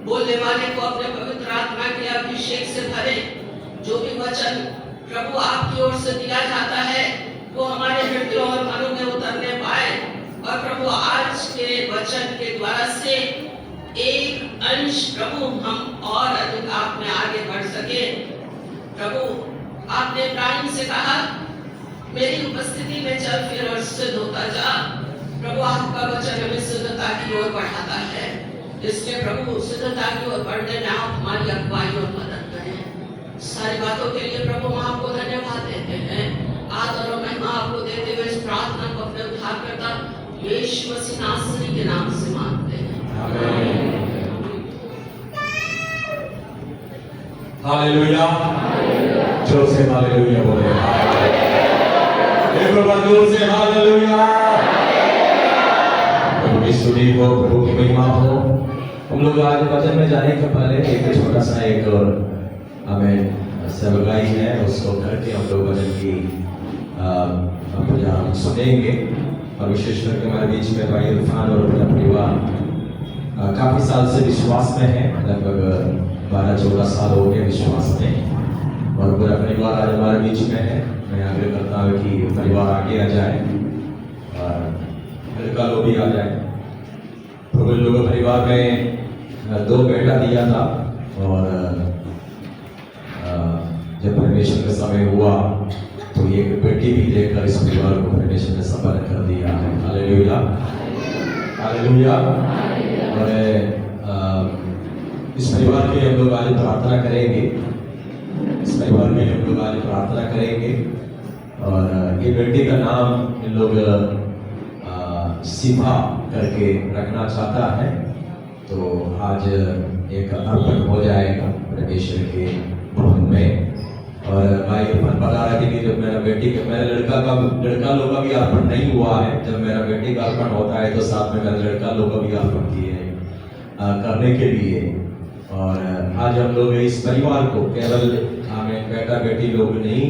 बोलने वाले को अपने पवित्र आत्मा के अभिषेक से भरे। जो भी वचन प्रभु आपकी ओर से दिया जाता है वो हमारे हृदयों और मनों में उतरने पाए, और प्रभु आज के वचन के द्वारा से एक अंश प्रभु हम और अधिक आप में आगे बढ़ सके। प्रभु आपने इब्राहिम से कहा मेरी उपस्थिति में चल फिर और सिद्ध होता जा। प्रभु आपका वचन हमें सिद्धता की ओर बढ़ाता है, इसलिए प्रभु सिद्धता की ओर बढ़ने में आप हमारी अगुवाई और मदद करें। सारी बातों के लिए प्रभु हम आपको धन्यवाद देते हैं। आदर और महिमा आपको देते हुए इस प्रार्थना को अपने उद्धारकर्ता यीशु मसीह नासरी के नाम से मांगते हैं। हालेलुया, जोर से हालेलुया बोले। एक बार जोर से हालेलुया। प्रभु की स्तुति हो, प्रभु की महिमा हो। हम लोग आज वचन में जाने के पहले एक छोटा सा एक हमें सेवकाई है, उसको करके हम लोग वचन की पूजा सुनेंगे। और विशेष करके हमारे बीच में भाई इरफान और अपना परिवार काफी साल से विश्वास में है, लगभग 12-14 साल हो गए विश्वास में, और पूरा परिवार आज हमारे बीच में है। मैं आग्रह करता हूँ कि परिवार आगे आ जाए और लड़का लोग भी आ जाए। प्रभु लोगों परिवार में 2 बेटा दिया था, और जब परमेश्वर का समय हुआ तो एक बेटी भी देकर इस परिवार को परमेश्वर ने सफल कर दिया है। Hallelujah, hallelujah. और इस परिवार के लिए हम लोग आज प्रार्थना करेंगे, इस परिवार के लिए हम लोग आज प्रार्थना करेंगे। और ये बेटी का नाम इन लोग सीमा करके रखना चाहता है, तो आज एक अर्पण हो जाएगा परमेश्वर के भवन में। और भाई अपन बता रहे थे कि जब मेरा लड़का लोग का भी अर्पण नहीं हुआ है, जब मेरा बेटी का अर्पण होता है तो साथ में मेरा लड़का लोग का भी अर्पण किए करने के लिए। और आज हम लोग इस परिवार को केवल हमें बेटा बेटी लोग नहीं,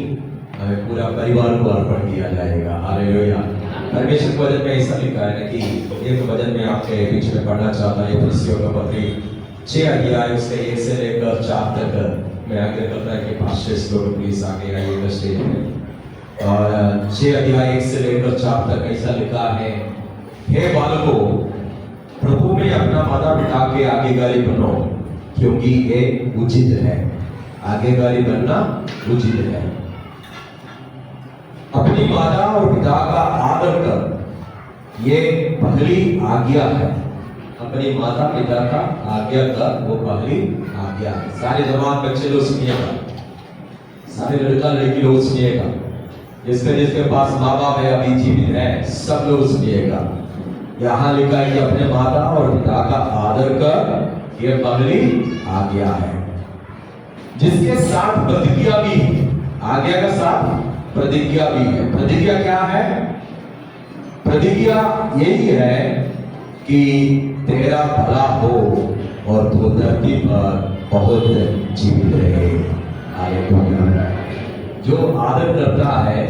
हमें पूरा परिवार को अर्पण किया जाएगा। हालेलुया। परमेश्वर के वचन में ऐसा लिखा है कि एक वचन में आपके बीच में पढ़ना चाहता है, इफिसियों का पत्री 6 अध्याय उसके 1 से लेकर 4 तक। मैं आग्रह करता है कि 5-6 लोग प्लीज आगे आइएगा स्टेज में। और 6 अध्याय 1 से लेकर 4 तक ऐसा लिखा है, हे बालकों, प्रभु में अपना माता पिता के आज्ञाकारी बनो, क्योंकि ये उचित है। आज्ञाकारी बनना उचित है। अपनी माता और पिता का आदर कर, ये पहली आज्ञा है। अपनी माता पिता का आज्ञा कर, वो पहली आज्ञा है। सारे जवान बच्चे लोग सुनिएगा, सारे लड़का लड़की लोग सुनिएगा। जिसके पास माँ बाप है अभी जीवित है सब लोग सुनिएगा। यहाँ लिखा है कि अपने माता और पिता का आदर कर, ये पहली आज्ञा है, जिसके साथ प्रतिज्ञा भी है। आज्ञा का साथ प्रतिज्ञा भी है। प्रतिज्ञा क्या है? प्रतिज्ञा यही है कि तेरा भला हो और तू धरती पर बहुत जीवित रहे। हालेलुया। जो आदर करता है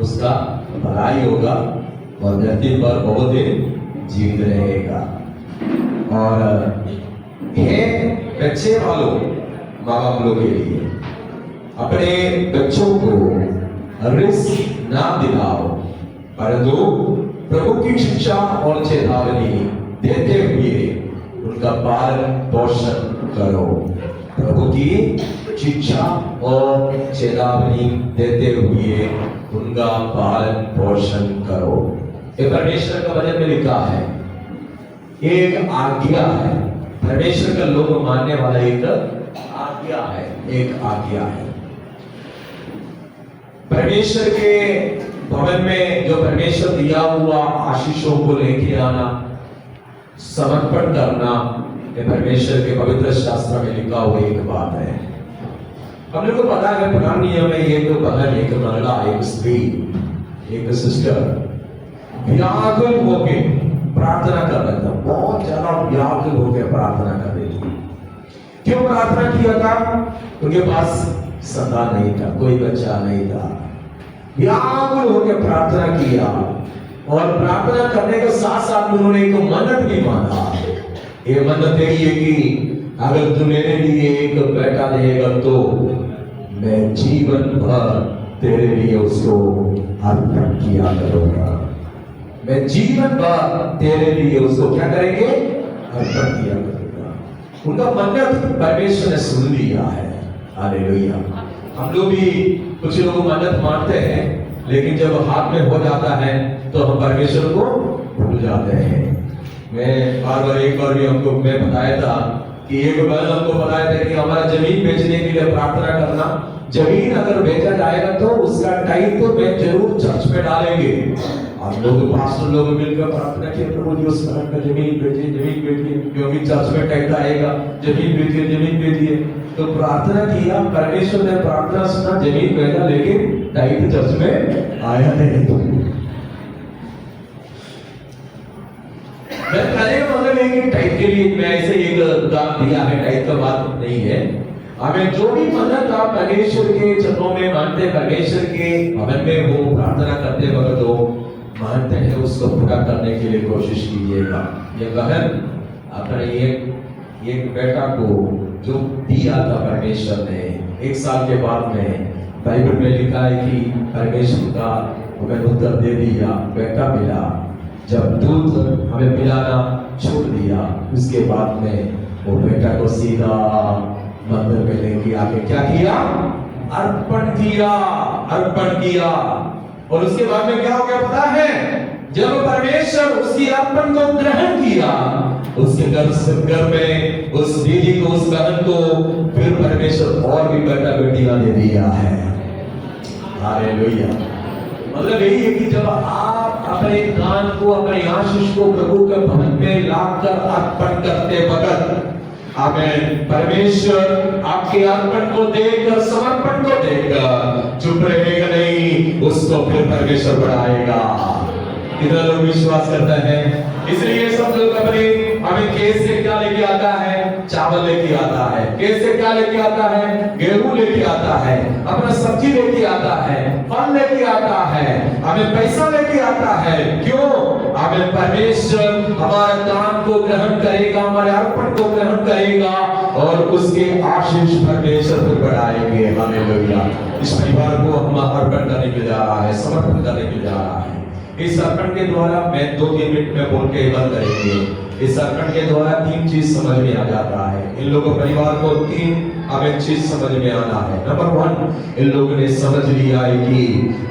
उसका भलाई होगा और धरती पर बहुत दिन जीवित रहेगा। और ये बच्चे वालों माँ बाप लोग के लिए अपने बच्चों को रिस्क ना दिलाओ, परंतु प्रभु की शिक्षा और चेतावनी देते हुए उनका पालन पोषण करो। प्रभु की शिक्षा और चेतावनी देते हुए उनका पालन पोषण करो। ये परमेश्वर का वचन में लिखा है, एक आज्ञा है। परमेश्वर का लोग मानने वाला एक आज्ञा है, एक आज्ञा है। परमेश्वर के भवन में जो परमेश्वर दिया हुआ आशीषों को लेके आना, समर्पण करना, ये परमेश्वर के पवित्र शास्त्र में लिखा हुआ एक बात है। हम लोग को पता है पुराने नियम में एक बहन, एक महिला, एक स्त्री, एक सिस्टर व्याकुल होके प्रार्थना कर रहा था, बहुत ज्यादा व्याकुल होकर प्रार्थना कर रही थी। क्यों प्रार्थना किया था? उनके पास संतान नहीं था, कोई बच्चा नहीं था। व्याकुल होकर प्रार्थना किया और प्रार्थना करने के साथ साथ उन्होंने एक मन्नत भी मांगा। ये मन्नत यही है कि अगर तू मेरे लिए एक बेटा देगा तो मैं जीवन भर तेरे लिए उसको अर्पण किया करूंगा। मैं जीवन भर तेरे लिए उसको क्या करेंगे? अर्पण किया करूंगा। उनका मन्नत परमेश्वर ने सुन लिया है। हालेलुया। हम लोग भी कुछ लोग मन्नत मानते हैं, लेकिन जब हाथ में हो जाता है तो हम परमेश्वर को भूल जाते हैं। मैं बार एक बार भी हमको मैं बताया था कि एक बार हमको बताया था कि हमारा जमीन बेचने के लिए प्रार्थना करना। जमीन अगर बेचा जाएगा तो उसका टाइप तो मैं जरूर चर्च में डालेंगे। और लोग पास्टर लोग मिलकर प्रार्थना किया, प्रभु जी उस तरह का जमीन बेचिए, क्योंकि चर्च में टाइप आएगा जमीन बेचिए। तो प्रार्थना किया, परमेश्वर ने प्रार्थना सुना, जमीन बेचा, लेकिन टाइप चर्च में आया नहीं। मैं कहने का मतलब है कि टाइप के लिए मैं ऐसे एक दान दिया है, टाइप का बात नहीं है। हमें जो भी मन्नत आप परमेश्वर के चरणों में मानते, परमेश्वर के भवन में वो प्रार्थना करते वक्त वो मानते हैं, उसको पूरा करने के लिए कोशिश कीजिएगा। ये बहन अपने एक बेटा को जो दिया था परमेश्वर ने, 1 साल के बाद में बाइबल में लिखा है कि परमेश्वर का हमें उत्तर दे दिया, बेटा मिला। जब दूध हमें पिलाना छोड़ दिया, उसके बाद में वो बेटा को सीधा मंदिर में लेके आके क्या किया? अर्पण किया। और उसके बाद में क्या हो गया पता है? जब परमेश्वर उसकी अर्पण को ग्रहण किया, उसके घर में उस दीदी को, उस बहन को फिर परमेश्वर और भी बेटा बेटियां दे दिया है। हालेलुया। मतलब यही है कि जब आप अपने दान को, अपने आशीष को प्रभु के भवन में लाकर अर्पण करते वक्त, आमीन, परमेश्वर आपके अर्पण को देखकर, समर्पण को देखकर चुप रहेगा नहीं, उसको फिर परमेश्वर बढ़ाएगा। कितना लोग विश्वास करते हैं? इसलिए सब लोग अपने हमें केस से क्या लेके आता है? चावल लेके आता है। केस से क्या लेके आता है? गेहूं लेके आता है, अपना सब्जी लेके आता है, फल लेके आता है, हमें पैसा लेके आता है। क्यों? हमें परमेश्वर हमारे दान को ग्रहण करेगा, हमारे अर्पण को ग्रहण करेगा और उसके आशीष परमेश्वर पर बढ़ाएंगे। हालेलुया। इस परिवार को हम अर्पण करने के जा रहा है, समर्पण करने के जा रहा है। इस अर्पण के द्वारा मैं 2-3 मिनट में बोल के बंद करेंगे। इस अर्पण के द्वारा 3 चीज समझ में आ जाता है। इन लोगों परिवार को 3 हमें चीज समझ में आना है। नंबर 1, इन लोगों ने समझ लिया है कि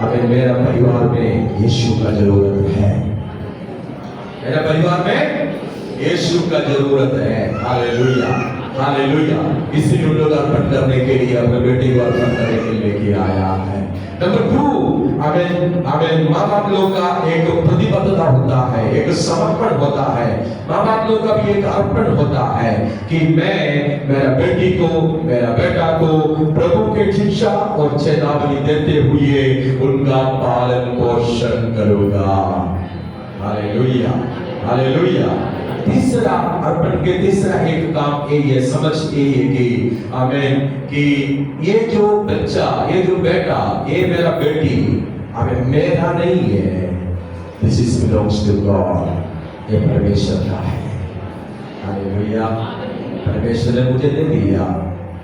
हमें मेरा परिवार में यीशु का जरूरत है। मेरा परिवार में यीशु का जरूरत है। हालेलुया। हालेलुया। इसी उन लोग अर्पण करने के लिए अपने बेटे को अर्पण करने के लिए लेके आया है। नंबर 2, आमेन, माँ बाप लोग का एक प्रतिबद्धता होता है, एक समर्पण होता है। माँ बाप लोग का भी एक अर्पण होता है कि मैं मेरा बेटी को, मेरा बेटा को प्रभु के शिक्षा और चेतावनी देते हुए उनका पालन पोषण करूंगा। Hallelujah, hallelujah. तीसरा अर्पण के तीसरा एक काम ये है, समझ ये है कि आमेन, कि ये जो बच्चा, ये जो बेटा, ये मेरा बेटी, आमेन, मेरा नहीं है। This is belongs to God, ये परमेश्वर का है। हालेलुया। परमेश्वर ने मुझे दे दिया,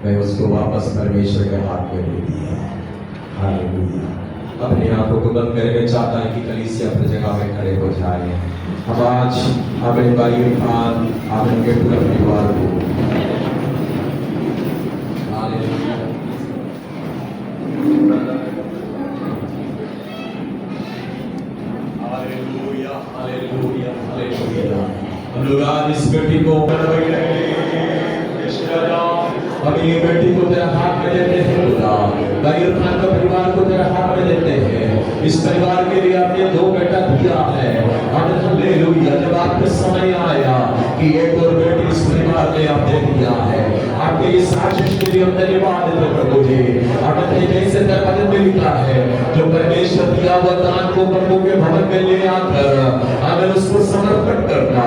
मैं उसको वापस परमेश्वर के हाथ में दे दिया। हालेलुया। अपने आंखों को बंद करके चाहता है कि कलीसिया अपनी जगह में खड़े हो जाए। अब आज आमेन भाई इरफान, आमेन के पूरा परिवार को हालेलुया, हालेलुया, हालेलुया, हालेलुया। हम लोग आज इस बेटी को हम ये बेटी को तेरा हाथ में देते हैं खुदा। भाई इरफान का परिवार को तेरा हाथ में देते हैं। इस परिवार के लिए आपने 2 बेटा दिया है। हालेलुया। जब आपके समय आया कि एक और बेटी इस परिवार में आपने दिया है, आपके इस आशीष के लिए हम धन्यवाद देते हैं प्रभु जी। आपने जैसे दरवाजे में लिखा है, जो परमेश्वर दिया हुआ दान को प्रभु के भवन में ले आकर हमें उसको समर्पण करना।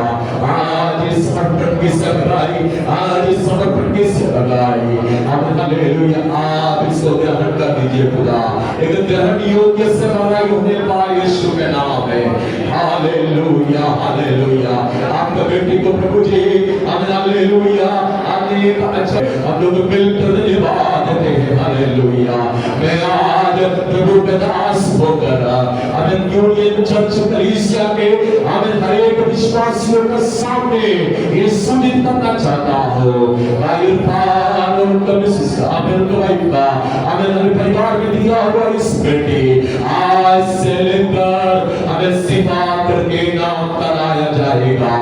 आज इस समर्पण की सगाई, आज इस समर्पण की सगाई, हालेलुया, आप इसको ग्रहण कर दीजिए खुदा। एक ग्रहण योग्य सगाई होने पाए यीशु के नाम में। Hallelujah, hallelujah. आपका बेटी को प्रभु जी, हालेलुया, आपने एक अच्छा, हम लोग मिलकर धन्यवाद देते हैं। हालेलुया। मैं आज प्रभु के दास होकर आमेन यूनियन चर्च कलीसिया के आमेन हर एक विश्वासियों के सामने ये सुनिश्चित करना चाहता हूँ, भाई इरफान उनका मिसेस आमेन उनका वाइफ का आमेन हर परिवार में दिया हुआ इस बेटी आज से लेकर आमेन सिफा करके नाम कराया जाएगा।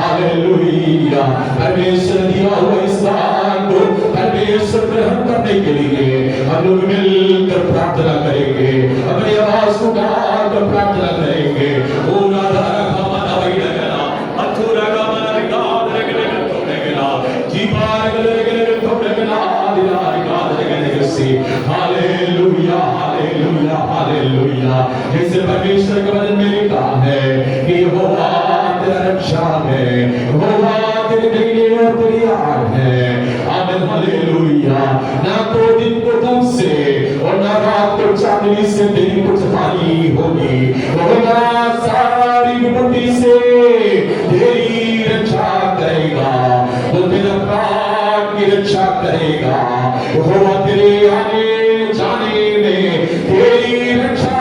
हालेलुया। परमेश्वर दिया हुआ इस दान को परमेश्वर ग्रहण करने के लिए हम लोग मिलकर प्रार्थना करेंगे, अपनी आवाज को उठाकर प्रार्थना करेंगे। ओ राधा राघवना वैगना अथुरा गमन विगाद रगले तोड़ेगना जीवार गले तोड़ेगना दिलार गाद रगले से। Hallelujah, hallelujah, hallelujah. जैसे परमेश्वर के वचन में लिखा है कि यहोवा तेरा रक्षा है, यहोवा तेरे देने और तेरी आड़ है। आमीन, हालेलुया। ना तो दिन को धूप से और ना रात को चांदनी से तेरी कुछ हानि होगी, वरना सारी विपत्ति से तेरी रक्षा करेगा, वो तेरा प्राण की रक्षा करेगा। यहोवा तेरे आने जाने में तेरी रक्षा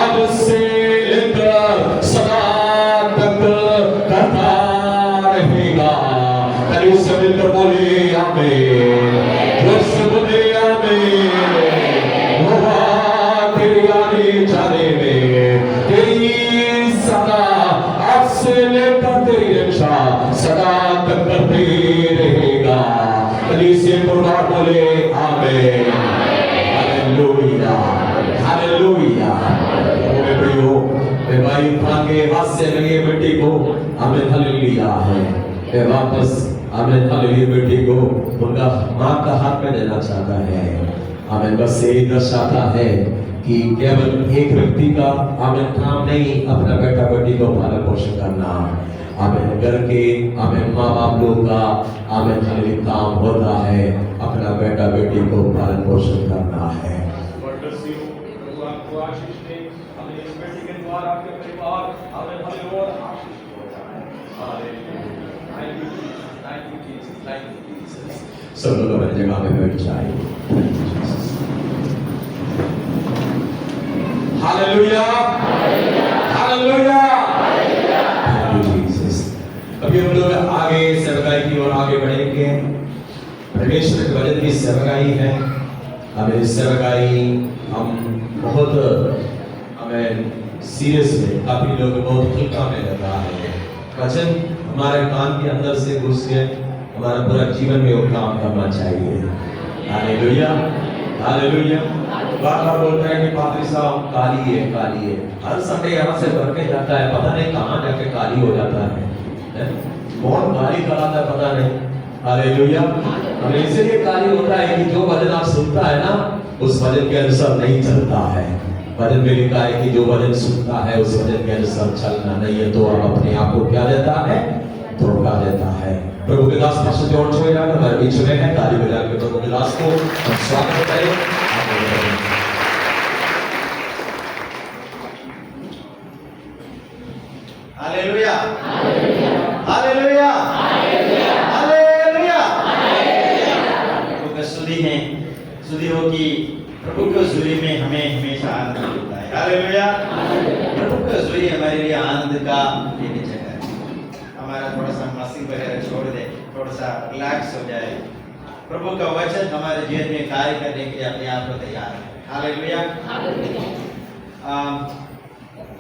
अब से लेकर सदा तक करता रहेगा। करीब से मिलकर बोले आमीन, जोर से बोले आमीन। यहोवा तेरे आने जाने में तेरी सदा अब से लेकर तेरी रक्षा सदा तक करते रहेगा। करीब से पुरवार बोले आमीन। Hallelujah, hallelujah. मेरे प्रियो, मैं भाई इरफान के हाथ से लगे बेटी को आमीन हालेलुया है, मैं वापस आमीन हालेलुया बेटी को उनका माँ का हाथ में देना चाहता है। आमीन। बस यही दर्शाता है कि केवल एक व्यक्ति का आमीन काम नहीं अपना बेटा बेटी को पालन पोषण करना। आमीन। घर के आमीन माँ बाप लोग का आमीन हालेलुया काम होता है अपना बेटा बेटी को पालन पोषण करना है। सब लोग अपनी जगह में बैठ जाए। Hallelujah, hallelujah. अभी हम लोग आगे सेवकाई की ओर आगे बढ़ेंगे। परमेश्वर के वचन की सेवकाई है। हमें इस सेवकाई हम बहुत हमें सीरियस में, काफी लोग बहुत हल्का में लगा है। वचन हमारे कान के अंदर से घुस के हमारा पूरा जीवन में वो काम करना चाहिए। Hallelujah, hallelujah. बार-बार बोल रहे हैं कि पादरी साहब काली है। हर संडे यहाँ से भर के जाता है, पता नहीं कहाँ जाके काली हो जाता है। कौन काली कराता है पता नहीं। हालेलुया। और इसलिए काली होता है कि जो वचन आप सुनता है ना, उस वचन के अनुसार नहीं चलता है। वचन में लिखा है कि जो वचन सुनता है उस वचन के अनुसार चलना नहीं है तो आप अपने आप को क्या देता है, धोखा देता है। प्रभु के दास पास्टर जॉर्ज छोया हमारे बीच में है, ताली बजा के प्रभु के दास को हम स्वागत करें। Hallelujah, hallelujah, hallelujah. प्रभु का स्तुति हो कि प्रभु के स्तुति में हमें हमेशा आनंद मिलता है। हालेलुया। प्रभु का स्तुति हमारे लिए आनंद का लेने जगह है। हमारा थोड़ा सा मस्ती वगैरह छोड़ दे, थोड़ा सा रिलैक्स हो जाए। प्रभु का वचन हमारे जीवन में कार्य करने के लिए अपने आप को तैयार है। हालेलुया।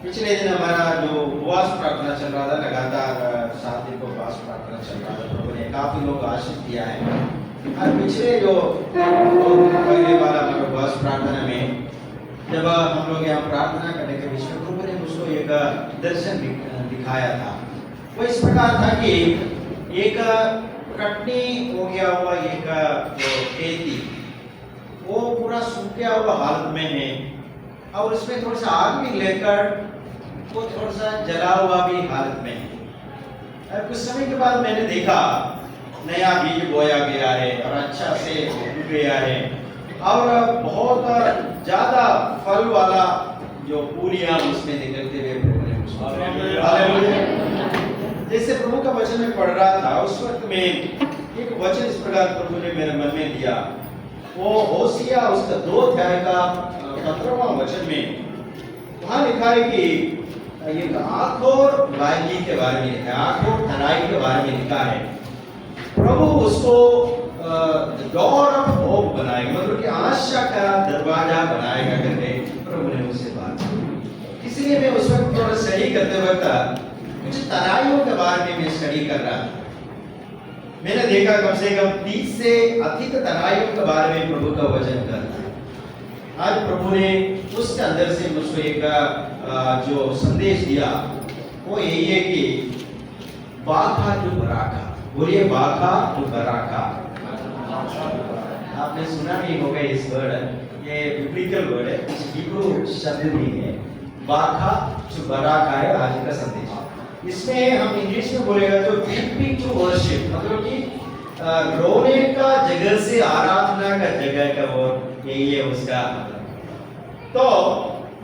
पिछले दिन हमारा जो उपवास प्रार्थना चल रहा था, लगातार 7 दिन को उपवास प्रार्थना चल रहा था। प्रभु ने काफी लोग आशीष दिया है। और पिछले जो पहले वाला उपवास प्रार्थना में जब हम लोग यहाँ प्रार्थना करने के बीच में प्रभु ने मुझको एक दर्शन दिखाया था। वो इस प्रकार था कि एक कटनी हो गया हुआ एक जो खेती वो पूरा सूख गया हुआ हालत में है और उसमें थोड़ा सा आग भी लेकर वो थोड़ा सा जला हुआ भी हालत में है। कुछ समय के बाद मैंने देखा नया बीज बोया गया है और अच्छा से उग गया है और बहुत ज्यादा फल वाला जो पूरियां उसमें निकलते हुए प्रभु ने मुझको जैसे प्रभु का वचन में पढ़ रहा था उस वक्त में एक वचन इस प्रकार प्रभु ने मेरे मन में दिया। वो होशिया उसका 2 अध्याय का 15वां वचन में वहां लिखा है कि एक आखोर वायगी के बारे में लिखा है, आखोर तराई के बारे में लिखा है। प्रभु उसको डोर ऑफ होप बनाएगा, मतलब कि आशा का दरवाजा बनाएगा करके प्रभु ने मुझसे बात की। इसलिए मैं उस वक्त थोड़ा स्टडी करते वक्त कुछ तराइयों के बारे में मैं स्टडी कर रहा था। मैंने देखा कम से कम 30 से अधिक तराइयों के बारे में प्रभु का वचन करता। आज प्रभु ने उसके अंदर से मुझको एक जो संदेश दिया वो यही है कि बाखा जो बराखा, बोलिए बाखा जो बराखा। आपने सुना नहीं होगा इस वर्ड, ये बिब्लिकल वर्ड है, हिब्रू शब्द भी है। बाखा जो बराखा है आज का संदेश। इसमें हम इंग्लिश में बोलेगा तो वीपिंग टू वर्शिप, मतलब कि रोने का जगह से आराधना का जगह का वो यही है उसका। तो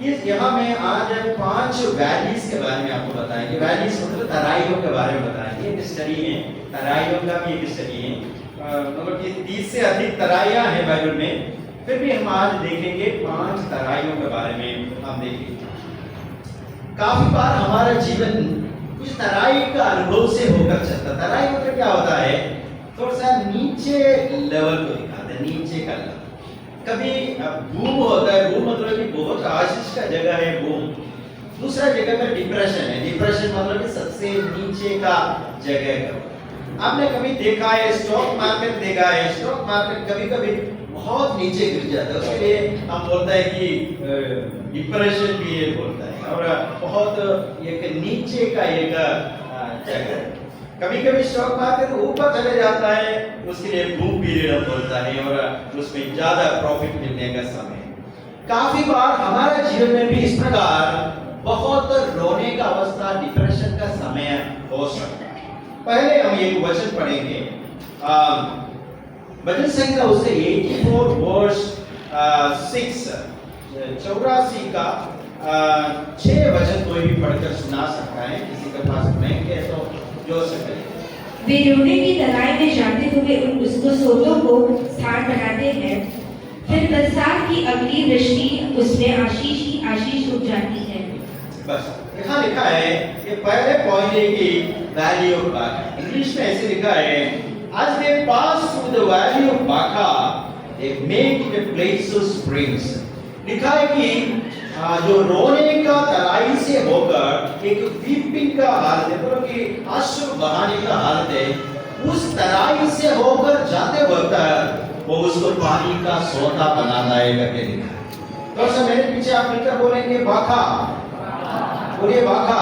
इस यहाँ में आज 5 वैलीज के बारे में आपको बताएंगे। वैलीज मतलब तराइयों के बारे में बताएंगे। एक स्टडी है तराइयों का भी एक स्टडी है, मतलब कि 30 से अधिक तराइयां हैं बाइबल में। फिर भी हम आज देखेंगे 5 तराइयों के बारे में हम देखेंगे। काफी बार हमारा जीवन कुछ तराई का अनुभव से होकर चलता। तराई मतलब क्या होता है, थोड़ा सा नीचे लेवल को दिखाते हैं, नीचे का लेवल। कभी बूम होता है, बूम मतलब कि बहुत आशीष का जगह है बूम। दूसरा जगह में डिप्रेशन है, डिप्रेशन मतलब कि सबसे नीचे का जगह है। आपने कभी देखा है स्टॉक मार्केट देखा है, स्टॉक मार्केट कभी कभी बहुत नीचे गिर जाता है, उसके लिए हम बोलते हैं कि डिप्रेशन पीरियड बोलता है और बहुत एक नीचे का एक जगह। कभी कभी स्टॉक मार्केट ऊपर चले जाता है, उसके लिए बूम पीरियड हम बोलता है और उसमें ज्यादा प्रॉफिट मिलने का समय। काफी बार हमारे जीवन में भी इस प्रकार बहुत रोने का अवस्था, डिप्रेशन का समय हो सकता है। पहले हम एक वचन पढ़ेंगे, वचन संख्या उससे 84 वर्स 6, 84 का 6 वचन कोई भी पढ़कर सुना सकता है। किसी के पास नहीं है तो जो सके। वे रोने की तराई में जाते हुए उसको सोतों को स्थान बनाते हैं, फिर बरसात की अगली वृष्टि उसमें आशीष ही आशीष उग जाती है। बस यहाँ लिखा है कि पहले पॉइंट है कि वैली ऑफ बाका। इंग्लिश में ऐसे लिखा है, as they pass through the valley of Baca, they make it a place of springs. लिखा है कि जो रोने का तराई से होकर एक वीपिंग का हालत है, मतलब कि आंसू बहाने का हालत है, उस तराई से होकर जाते वक्त वो उसको पानी का सोता बनाता है करके लिखा है। तो सब मेरे पीछे आप मिलकर बोलेंगे बाखा, बोलिए बाखा।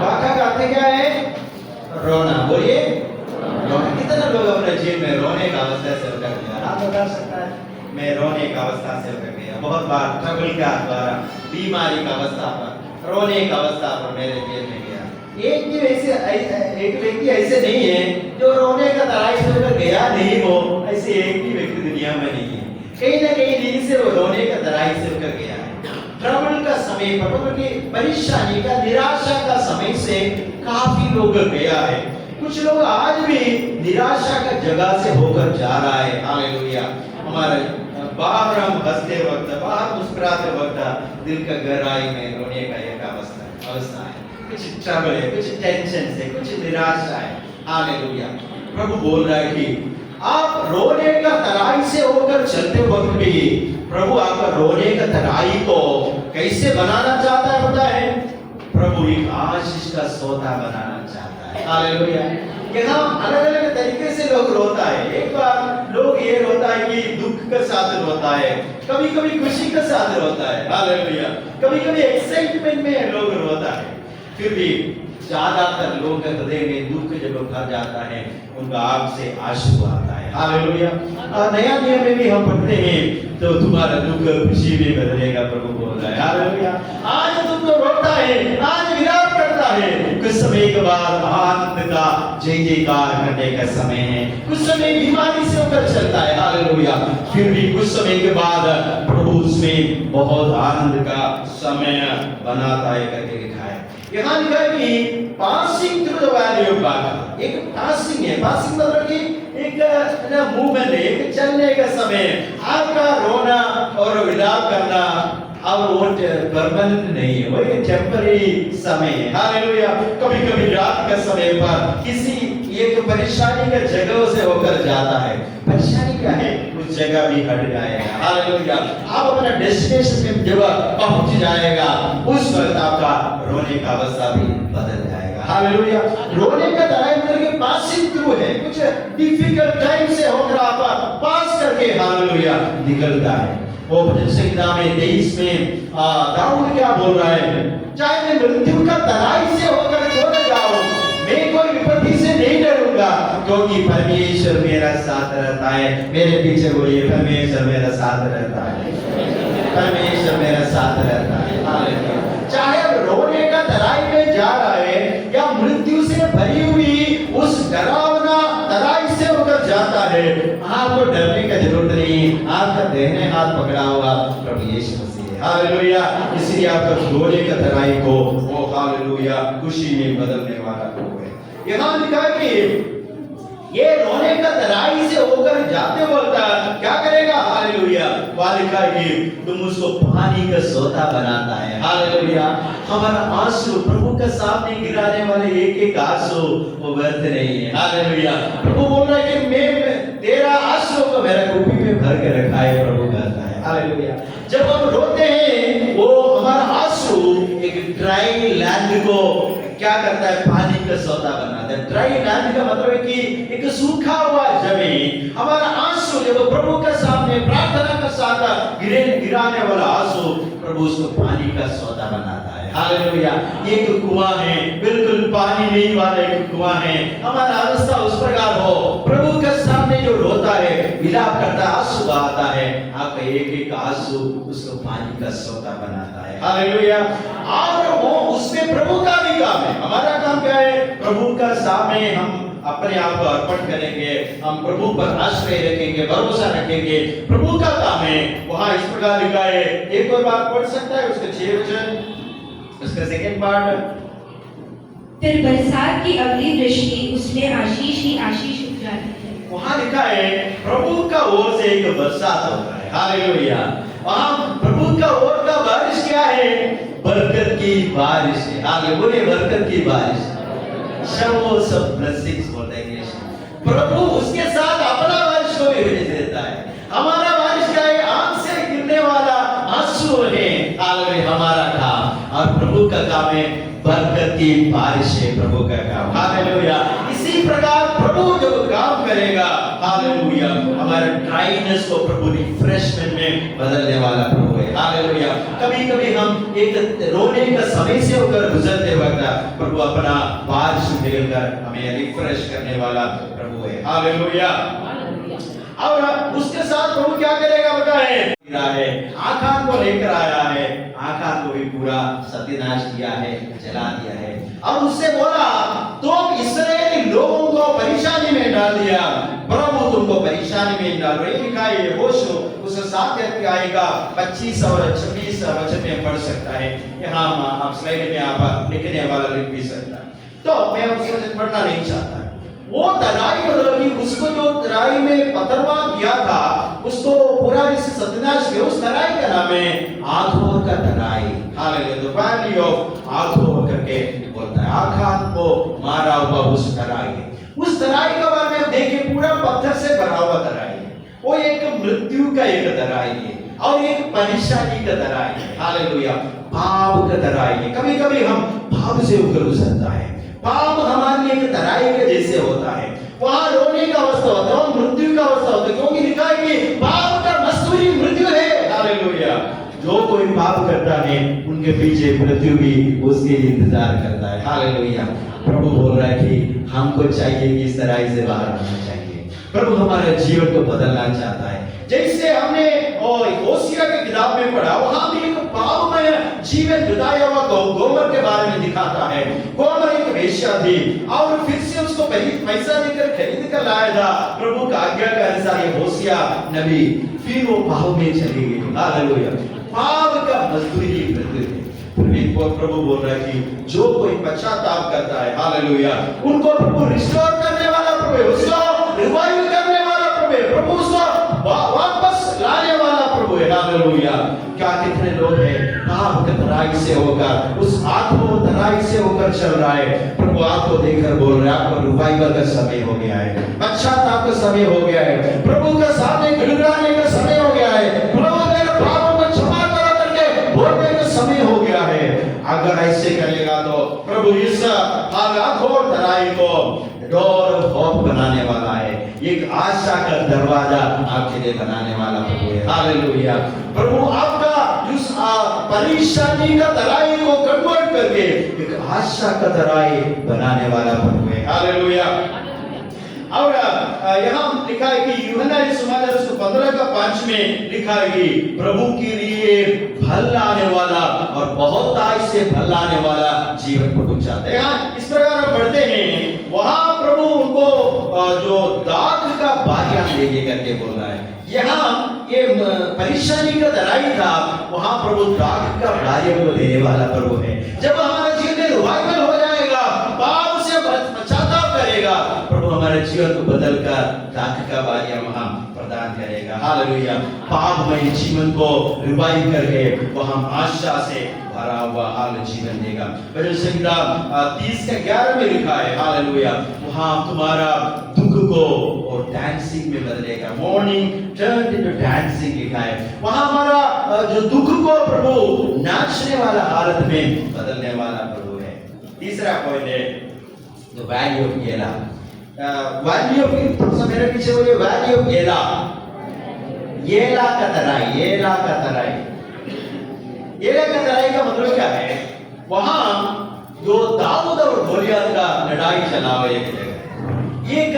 बाखा का अर्थ क्या है? रोना। बोलिए रोना। कितना लोग अपने जीवन में रोने का अवस्था से होकर गया? आप बता सकता है मैं रोने का अवस्था से होकर गया। बहुत बार ट्रबल का द्वारा, बीमारी का अवस्था पर, रोने का अवस्था पर मेरे जीवन में गया। एक व्यक्ति ऐसे नहीं है जो रोने का तराई से होकर गया नहीं हो, ऐसे एक भी व्यक्ति दुनिया में नहीं है। कहीं ना कहीं दिन से वो रोने का तराई से होकर गया है। ट्रबल का समय, प्रभु की परेशानी का, निराशा का समय से काफी लोग गया है। कुछ लोग आज भी निराशा का जगह से होकर जा रहा है। हालेलुया। हमारे बाहर हम हंसते वक्त, बाहर मुस्कुराते वक्त दिल का गहराई में रोने का एक अवस्था है। कुछ ट्रबल है, कुछ टेंशन से, कुछ निराशा है। हालेलुया। प्रभु बोल रहा है कि आप रोने का तराई से होकर चलते वक्त भी प्रभु आपका रोने का तराई को कैसे बनाना चाहता है पता है? प्रभु एक आशीष का सोता बनाना चाहता है। हालेलुया। यहाँ अलग अलग तरीके से लोग रोता है। एक बार लोग ये रोता है कि दुख के साथ रोता है, कभी कभी खुशी के साथ रोता है। हालेलुया। कभी कभी एक्साइटमेंट में लोग रोता है। फिर भी ज्यादातर लोग के हृदय में दुख जब भर जाता है, उनका आग से आंसू आता है। हालेलुया। नया नियम में भी हम पढ़ते हैं तो तुम्हारा दुख खुशी में बदलेगा, प्रभु बोल रहा है। हालेलुया। आज तुम तो रोता है, आज विलाप करता है, कुछ समय के बाद आनंद का जय जयकार करने का समय है। कुछ समय बीमारी से होकर चलता है। हालेलुया। फिर भी कुछ समय के बाद प्रभु उसमें बहुत आनंद का समय बनाता है करके लिखा है। यहाँ लिखा है कि passing through the valley of Baca. एक पासिंग है। पासिंग मतलब कि एक मूवमेंट है, एक चलने का समय। आपका रोना और विलाप करना अब वो परमानेंट नहीं है, वो एक टेम्पररी समय है। हालेलुया। कभी कभी रात के समय पर किसी एक परेशानी का जगह से होकर जाता है। परेशानी क्या है? उस जगह भी हट जाएगा। हालेलुया। आप अपना डेस्टिनेशन में जब पहुंच जाएगा, उस वक्त आपका रोने का अवस्था भी बदल जाएगा। हालेलुया। रोने का तराई करके पासिंग थ्रू है, कुछ डिफिकल्ट टाइम से होकर आप पास करके हालेलुया निकलता है। वो भजन संहिता में 23 में दाऊद क्या बोल रहा है? चाहे मैं मृत्यु का तराई से होकर क्यों न जाऊं, मैं कोई विपत्ति से नहीं डरूंगा, क्योंकि परमेश्वर मेरा साथ रहता है। मेरे पीछे बोलिए, परमेश्वर मेरा साथ रहता है, परमेश्वर मेरा साथ रहता है। हालेलुया। चाहे अब रोने का तराई में जा रहा है या मृत्यु से भरी हुई उस डरावना तराई से होकर जाता है, आपको डरने का जरूरत नहीं। आपका दाहिने हाथ पकड़ा हुआ प्रभु यीशु मसीह है। हालेलुया। इसलिए आपका रोने का तराई को वो हालेलुया खुशी में बदलने वाला प्रभु है। यहाँ लिखा है कि ये रोने का तराई से होकर जाते वक्त क्या करेगा? हालेलुया। लिखा है कि तुम उसको पानी का सोता बनाता है। हालेलुया। हमारा आंसू प्रभु के सामने गिराने वाले एक एक आंसू वो व्यर्थ नहीं है। हालेलुया। प्रभु बोल रहा है कि मैं तेरा आंसू को मेरा कुप्पी में भर के रखा है, प्रभु कहता है। हालेलुया। जब हम रोते हैं वो हमारा आंसू एक ड्राई लैंड को क्या करता है? पानी का सोता बनाता है। ड्राई लैंड का मतलब है कि एक सूखा हुआ जमीन, हमारा आंसू जब प्रभु के सामने प्रार्थना के साथ गिराने वाला आंसू प्रभु उसको पानी का सोता बनाता है। हालेलुया। एक कुआं है, बिल्कुल पानी नहीं वाला एक कुआं है। हमारा अवस्था उस प्रकार हो, प्रभु के सामने जो रोता है, विलाप करता है, आंसू बहाता है, आपका एक एक आंसू उसको पानी का सोता बनाता है। हालेलुया। और वो उसमें प्रभु का भी काम है। हमारा काम क्या है? प्रभु का सामने हम अपने आप को अर्पण करेंगे, हम प्रभु पर आश्रय रखेंगे, भरोसा रखेंगे। प्रभु का काम है। वहां इस प्रकार लिखा है, एक और बार पढ़ सकता है उसके 6 वचन, उसका सेकंड पार्ट। फिर बरसात की अगली दृष्टि उसमें आशीष ही आशीष उतराती है। वहां लिखा है प्रभु का ओर से एक बरसात होता है। हालेलुया। वहां प्रभु का ओर का बारिश क्या है? बरकत की बारिश है। हालेलुया। बरकत की बारिश, showers of blessings बोलते हैं। प्रभु उसके साथ अपना बारिश को भी भेज देता है। हमारा बारिश का है, आंख से गिरने वाला आंसू है। हालेलुया। हमारा काम और प्रभु का काम है बरकत की बारिशें प्रभु का काम। हालेलुया। इसी प्रकार प्रभु जब काम करेगा, हालेलुया, हमारे ड्राइनेस को प्रभु रिफ्रेशमेंट में बदलने वाला प्रभु है। हालेलुया। कभी कभी हम एक रोने का समय से होकर गुजरते वक्त प्रभु अपना बारिश देकर हमें रिफ्रेश करने वाला प्रभु है। हालेलुया। और उसके साथ प्रभु क्या करेगा बताएं? है आकान को लेकर आया है, आकान को भी पूरा सत्यानाश किया है, जला दिया है। और उससे बोला तुम इस्राएली लोगों को परेशानी में डाल दिया, प्रभु तुमको परेशानी में डाल रहे। लिखा है यहोशू उस 7 अध्याय का 25 और 26 वचन में पढ़ सकता है। यहाँ आप स्लाइड में आप लिखने वाला लिख भी सकता है, तो मैं उस वचन पढ़ना नहीं चाहता। वो तराई मतलब कि उसको जो तराई में पथरवा किया था उसको पूरा इस सत्यानाश किया। उस तराई का नाम है आखोर का तराई। हालेलुया। द वैली ऑफ आखोर करके बोलता है। आखान को मारा हुआ उस तराई, उस तराई के बारे में देखिए, पूरा पत्थर से भरा हुआ तराई है। वो एक मृत्यु का एक तराई है और एक परेशानी का तराई है। हालेलुया। पाप का तराई है। कभी कभी हम पाप से होकर गुजरता है। पाप हमारे लिए एक तराई के जैसे होता है। वहां रोने का अवस्था होता है, मृत्यु का अवस्था होता है, क्योंकि लिखा है कि पाप का मजदूरी मृत्यु है। हालेलुया। जो कोई पाप करता है उनके पीछे मृत्यु भी उसके इंतजार करता है। हालेलुया। प्रभु बोल रहा है कि हमको चाहिए कि इस तराई से बाहर आना चाहिए। प्रभु हमारे जीवन को बदलना चाहता है। जैसे हमने होशिया की किताब में पढ़ा, वहां भी एक पापमय जीवन बिताया हुआ गोमर के बारे में दिखाता है। गोमर एक वेश्या थी और फिर से उसको पैसा देकर खरीद कर लाया था प्रभु का आज्ञा के अनुसार ये होशिया नबी, फिर वो पाप में चली गई। हालेलुया। पाप का मजदूरी मृत्यु है। प्रभु बोल रहा है कि जो कोई पश्चाताप करता है, हालेलुया, उनको प्रभु रिस्टोर करने वाला प्रभु है, उसको रिवाइव करने वाला प्रभु है, प्रभु उसको वापस लाने वाला प्रभु है। हालेलुया। क्या कितने लोग हैं पाप के तराई से होकर, उस आत्मा तराई से होकर चल रहा है। प्रभु आपको देखकर बोल रहे हैं आपको रिवाइवल का समय हो गया है, पश्चाताप का समय हो गया है, प्रभु के सामने गिड़गिड़ाने का समय हो गया है, प्रभु मेरे पापों को क्षमा करो करके बोलने का समय हो गया है। अगर ऐसे करेगा तो प्रभु इस आखोर तराई को डोर ऑफ होप बनाने वाला है, एक आशा का दरवाजा आपके लिए बनाने वाला प्रभु है। हालेलुया। प्रभु आपका उस परेशानी का तराई को कन्वर्ट करके एक आशा का तराई बनाने वाला प्रभु है। हालेलुया। और यहाँ लिखा है कि यूहन्ना सुसमाचार 15 का 5 में लिखा है कि प्रभु के लिए फल लाने वाला और बहुत आय से फल लाने वाला जीवन प्रभु चाहते हैं। इस प्रकार हम पढ़ते हैं, वहां प्रभु उनको जो दाग का बारियां देंगे करके बोल रहा है। यहाँ ये परेशानी का तराई था, वहां प्रभु दाग का बारियां को देने वाला प्रभु है। जब हमारे जीवन में रिवाइवल हो जाएगा, पाप से पश्चाताप करेगा, प्रभु हमारे जीवन को बदलकर दाग का बारियां वहां प्रदान करेगा। हालेलुया। पापमय जीवन को रिवाइव करके वो हम आशा से भरा हुआ हाल जीवन देगा। भजन संहिता 30 का 11 में लिखा है, हालेलुया, वहां तुम्हारा दुख को और डांसिंग में बदलेगा। मॉर्निंग टर्न इनटू डांसिंग लिखा है। वहां हमारा जो दुख को प्रभु नाचने वाला हालत में बदलने वाला प्रभु है। तीसरा पॉइंट है द वैल्यू ऑफ गेला। वैल्यू ऑफ, थोड़ा मेरे पीछे बोलिए, वैल्यू ऑफ गेला। येला का तराई, येला का तराई, येला का तराई का मतलब क्या है? वहां जो दाऊद और गोलियत का लड़ाई चला हुआ एक जगह, एक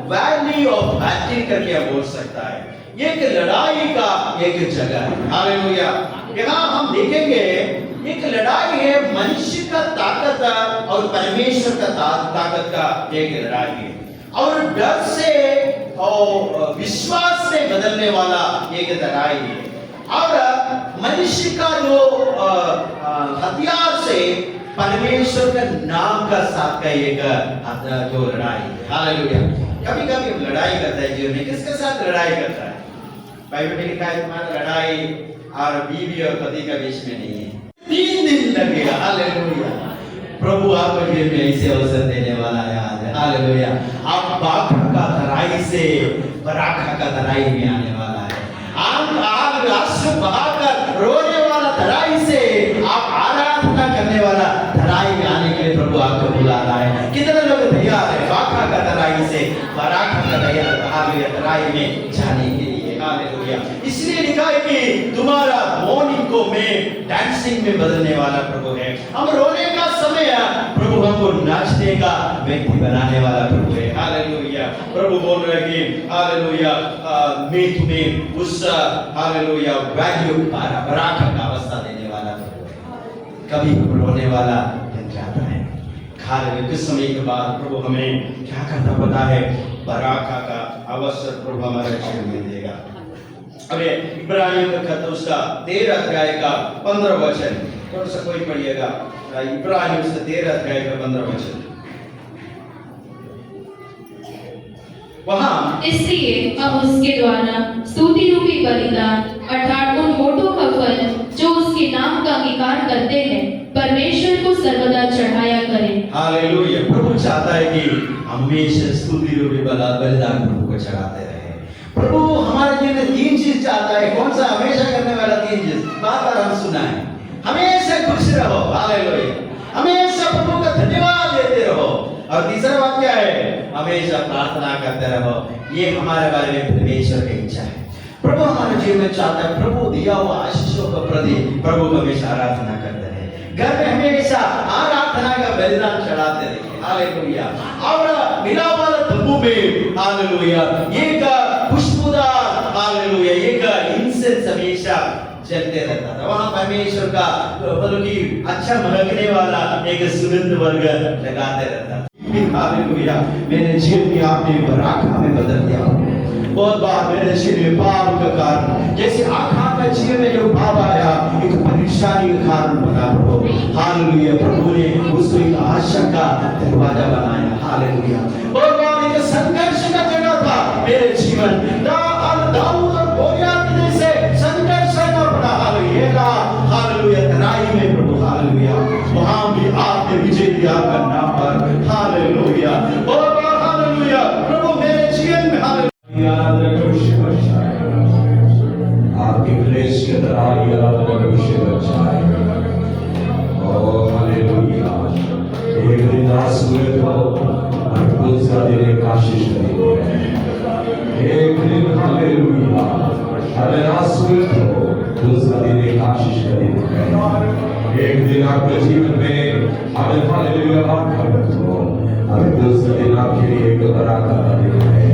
वैली ऑफ बैटल करके आप बोल सकता है, एक लड़ाई का एक जगह है। हालेलुया। यहाँ हम देखेंगे एक लड़ाई है मनुष्य का ताकत और परमेश्वर का ताकत का एक लड़ाई है, और डर से और विश्वास से बदलने वाला एक लड़ाई है, और मनुष्य का जो हथियार से परमेश्वर का नाम का साथ का एक जो लड़ाई है। हालेलुया। कभी कभी हम लड़ाई करते हैं जीवन में, किसके साथ लड़ाई करता है? बाइबल में लिखा है तुम्हारा लड़ाई और बीवी और पति का बीच में नहीं है, 3 दिन लगेगा। हालेलुया। प्रभु आपको जीवन में ऐसे अवसर देने वाला है आज। हालेलुया। आप बाप का तराई से बराखा का तराई में आने वाला है। आप आंसू बहाकर रोने वाला तराई से आप आराधना करने वाला तराई बराका का तराई में जाने के लिए। हालेलुया। इसलिए लिखा है कि तुम्हारा मॉर्निंग को मैं डांसिंग में बदलने वाला प्रभु है। हम रोने का समय प्रभु हमको नाचने का व्यक्ति बनाने वाला प्रभु है। हालेलुया। प्रभु बोल रहे हैं कि हालेलुया मैं तुम्हें उस हालेलुया वैल्यू बराका का अवस्था देने वाला प्रभु है। कभी रोने वाला बन जाता है। हालेलुया। कुछ समय के बाद प्रभु हमें क्या करता पता है, बराका का अवसर प्रभु हमारे जीवन में देगा। अब इब्राहिम का खत उसका 13 अध्याय का 15 वचन, थोड़ा सा कोई पढ़िएगा। इब्राहिम से 13 अध्याय का 15 वचन। वहां इसलिए हम उसके द्वारा स्तुति रूपी बलिदान अर्थात उन होठों का फल जो उसके नाम का अंगीकार करते हैं परमेश्वर को सर्वदा चढ़ाया करें। हालेलुया। प्रभु चाहता है कि हमेशा स्तुति रूपी बलिदान प्रभु को चढ़ाते रहे। प्रभु हमारे जीवन में 3 चीज चाहता है। कौन सा? हमेशा करने वाला 3 चीज बार बार हम सुना है। हमेशा खुश रहो। हालेलुया। हमेशा प्रभु का धन्यवाद देते रहो। और तीसरा बात क्या है? हमेशा प्रार्थना करते रहो। ये हमारे बारे में परमेश्वर की इच्छा है। प्रभु हमारे जीवन में चाहता है प्रभु दिया हुआ आशीषों के प्रति प्रभु को हमेशा आराधना करते रहे। घर में हमेशा आराधना का बलिदान चढ़ाते रहे। हालेलुया। और मिलाप वाला तंबू में हालेलुया एक खुशबूदार हालेलुया एक इंसेंस हमेशा चलते रहता था। वहां परमेश्वर का बल्कि अच्छा महकने वाला एक सुगंध वर्ग लगाते रहता था। हालेलुया। मेरे जीवन में आपने बराका में बदल दिया। बहुत बार मेरे जीवन में पाप का कारण, जैसे आखा का जीवन में जो पाप आया एक परेशानी का कारण बना प्रभु। हालेलुया। प्रभु ने उसको एक आशा का दरवाजा बनाया। हालेलुया। बहुत बार एक संघर्ष का जगह था मेरे जीवन। दाऊद और गोलियत जैसे संघर्ष करना पड़ा। हालेलुया। तराई में प्रभु हालेलुया वहां भी आपने विजय दिया कर नाम पर। हालेलुया। बहुत बार हालेलुया प्रभु मेरे जीवन में हालेलुया आपके क्लेश के तराई एक दिन आंसुए तो दूसरा दिन एक आशीष करेंगे। एक दिन हालेलुया हमें आंसुए तो दूसरा दिन एक आशीष करेंगे। एक दिन आपके जीवन में हमें हालेलुया बात कर तो हमें दूसरा दिन आपके लिए एक बराका करेंगे।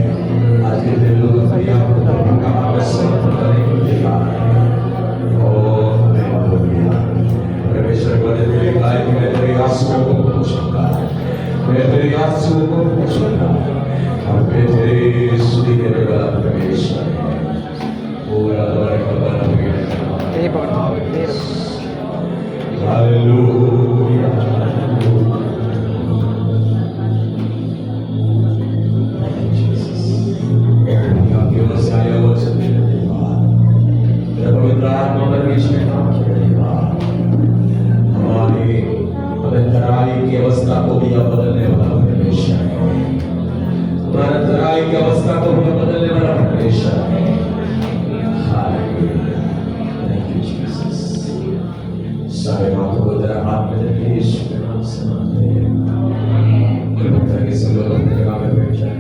आज के दिन लोग अपने आप को प्रभु का आशीर्वाद करने को तैयार हैं। ओ हालेलुया। परमेश्वर को तेरे गाय में तेरे आंसुओं को पोंछूंगा। मैं तेरे आंसुओं को पोंछूंगा। और मैं तेरे स्तुति करने वाला परमेश्वर है। पूरा द्वार का बना हुआ है। हालेलुया। हमारे तराई की अवस्था को भी बदलने वाला परमेश्वर है। हमारे तराई की अवस्था को भी बदलने वाला परमेश्वर है। Thank you Jesus. सारे बातों को तेरा हाथ में रखे यीशु के नाम से मांगते हैं। कृपा करके सब लोग अपने जगह में बैठ जाएं।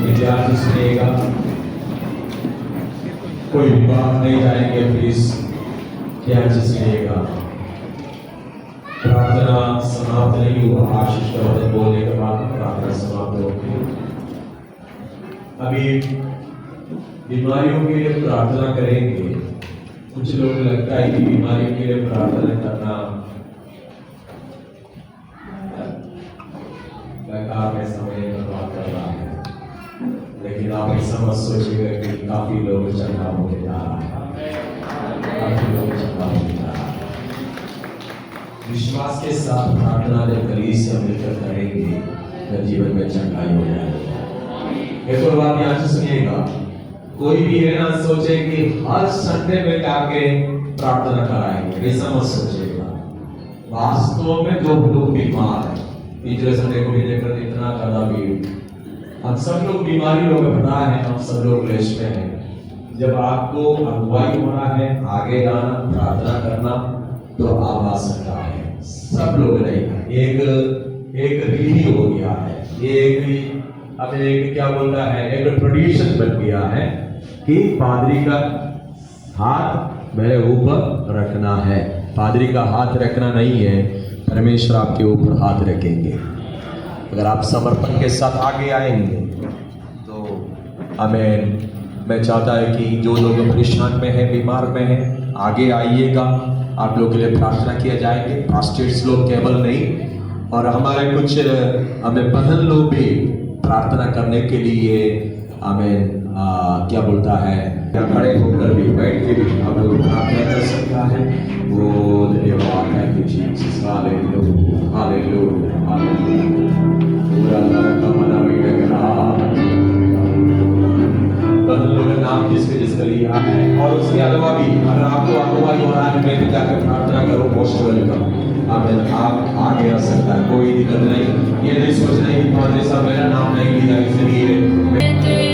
विद्यार्थी सुनिएगा, कोई भी बात नहीं जाएंगे प्लीज। ध्यान से सुनिएगा। प्रार्थना समाप्त नहीं हुआ। आशीष का वचन बोलने के बाद प्रार्थना समाप्त होगी। अभी बीमारियों के लिए प्रार्थना करेंगे। कुछ लोग लगता है कि बीमारियों के लिए प्रार्थना करना बेकार में समय बर्बाद कर रहा है, लेकिन आप ऐसा मत सोचिएगा कि काफी लोग चंगा होके जा रहा है। काफी लोग चंगा होके जा रहा है। विश्वास के साथ प्रार्थना जब कलीसिया मिलकर करेंगे तो जीवन में चंगाई हो जाएगी। एक और बात ध्यान से सुनिएगा, कोई भी ये ना सोचे कि हर संडे में जाके प्रार्थना कराएंगे, ऐसा मत सोचिएगा। वास्तव में जो लोग बीमार है, पिछले संडे को भी लेकर इतना ज्यादा भीड़, हम सब लोग बीमारी लोग पता है, हम सब लोग क्लेश में हैं। जब आपको अगुवाई होना है, आगे आना, प्रार्थना करना, तो आप आ सकता है। सब लोग नहीं, एक एक रीति हो गया है, ये एक अब एक क्या बोलता है, एक ट्रेडिशन बन गया है कि पादरी का हाथ मेरे ऊपर रखना है। पादरी का हाथ रखना नहीं है, परमेश्वर आपके ऊपर हाथ रखेंगे। अगर आप समर्पण के साथ आगे आएंगे तो आमीन। मैं चाहता है कि जो लोग परेशान में हैं, बीमार में हैं, आगे आइएगा, आप लोगों के लिए प्रार्थना किया जाएंगे। पास्टर्स लोग केवल नहीं, और हमारे कुछ हमें बहन लोग भी प्रार्थना करने के लिए आमीन क्या बोलता है, खड़े होकर भी बैठ के भी आप लोग प्रार्थना कर सकता है। वो धन्यवाद है कि जीसस हालेलुया हालेलुया हालेलुया। पूरा का मना भी नाम जिसके लिया है, और उसके अलावा भी अगर आपको अगुवाई हो रहा है, मैं भी जाकर प्रार्थना करो, मोस्ट वेलकम। आमीन। आप आगे आ सकता है, कोई दिक्कत नहीं। ये नहीं सोच रहे कि पादरी साहब मेरा नाम नहीं लिया इसलिए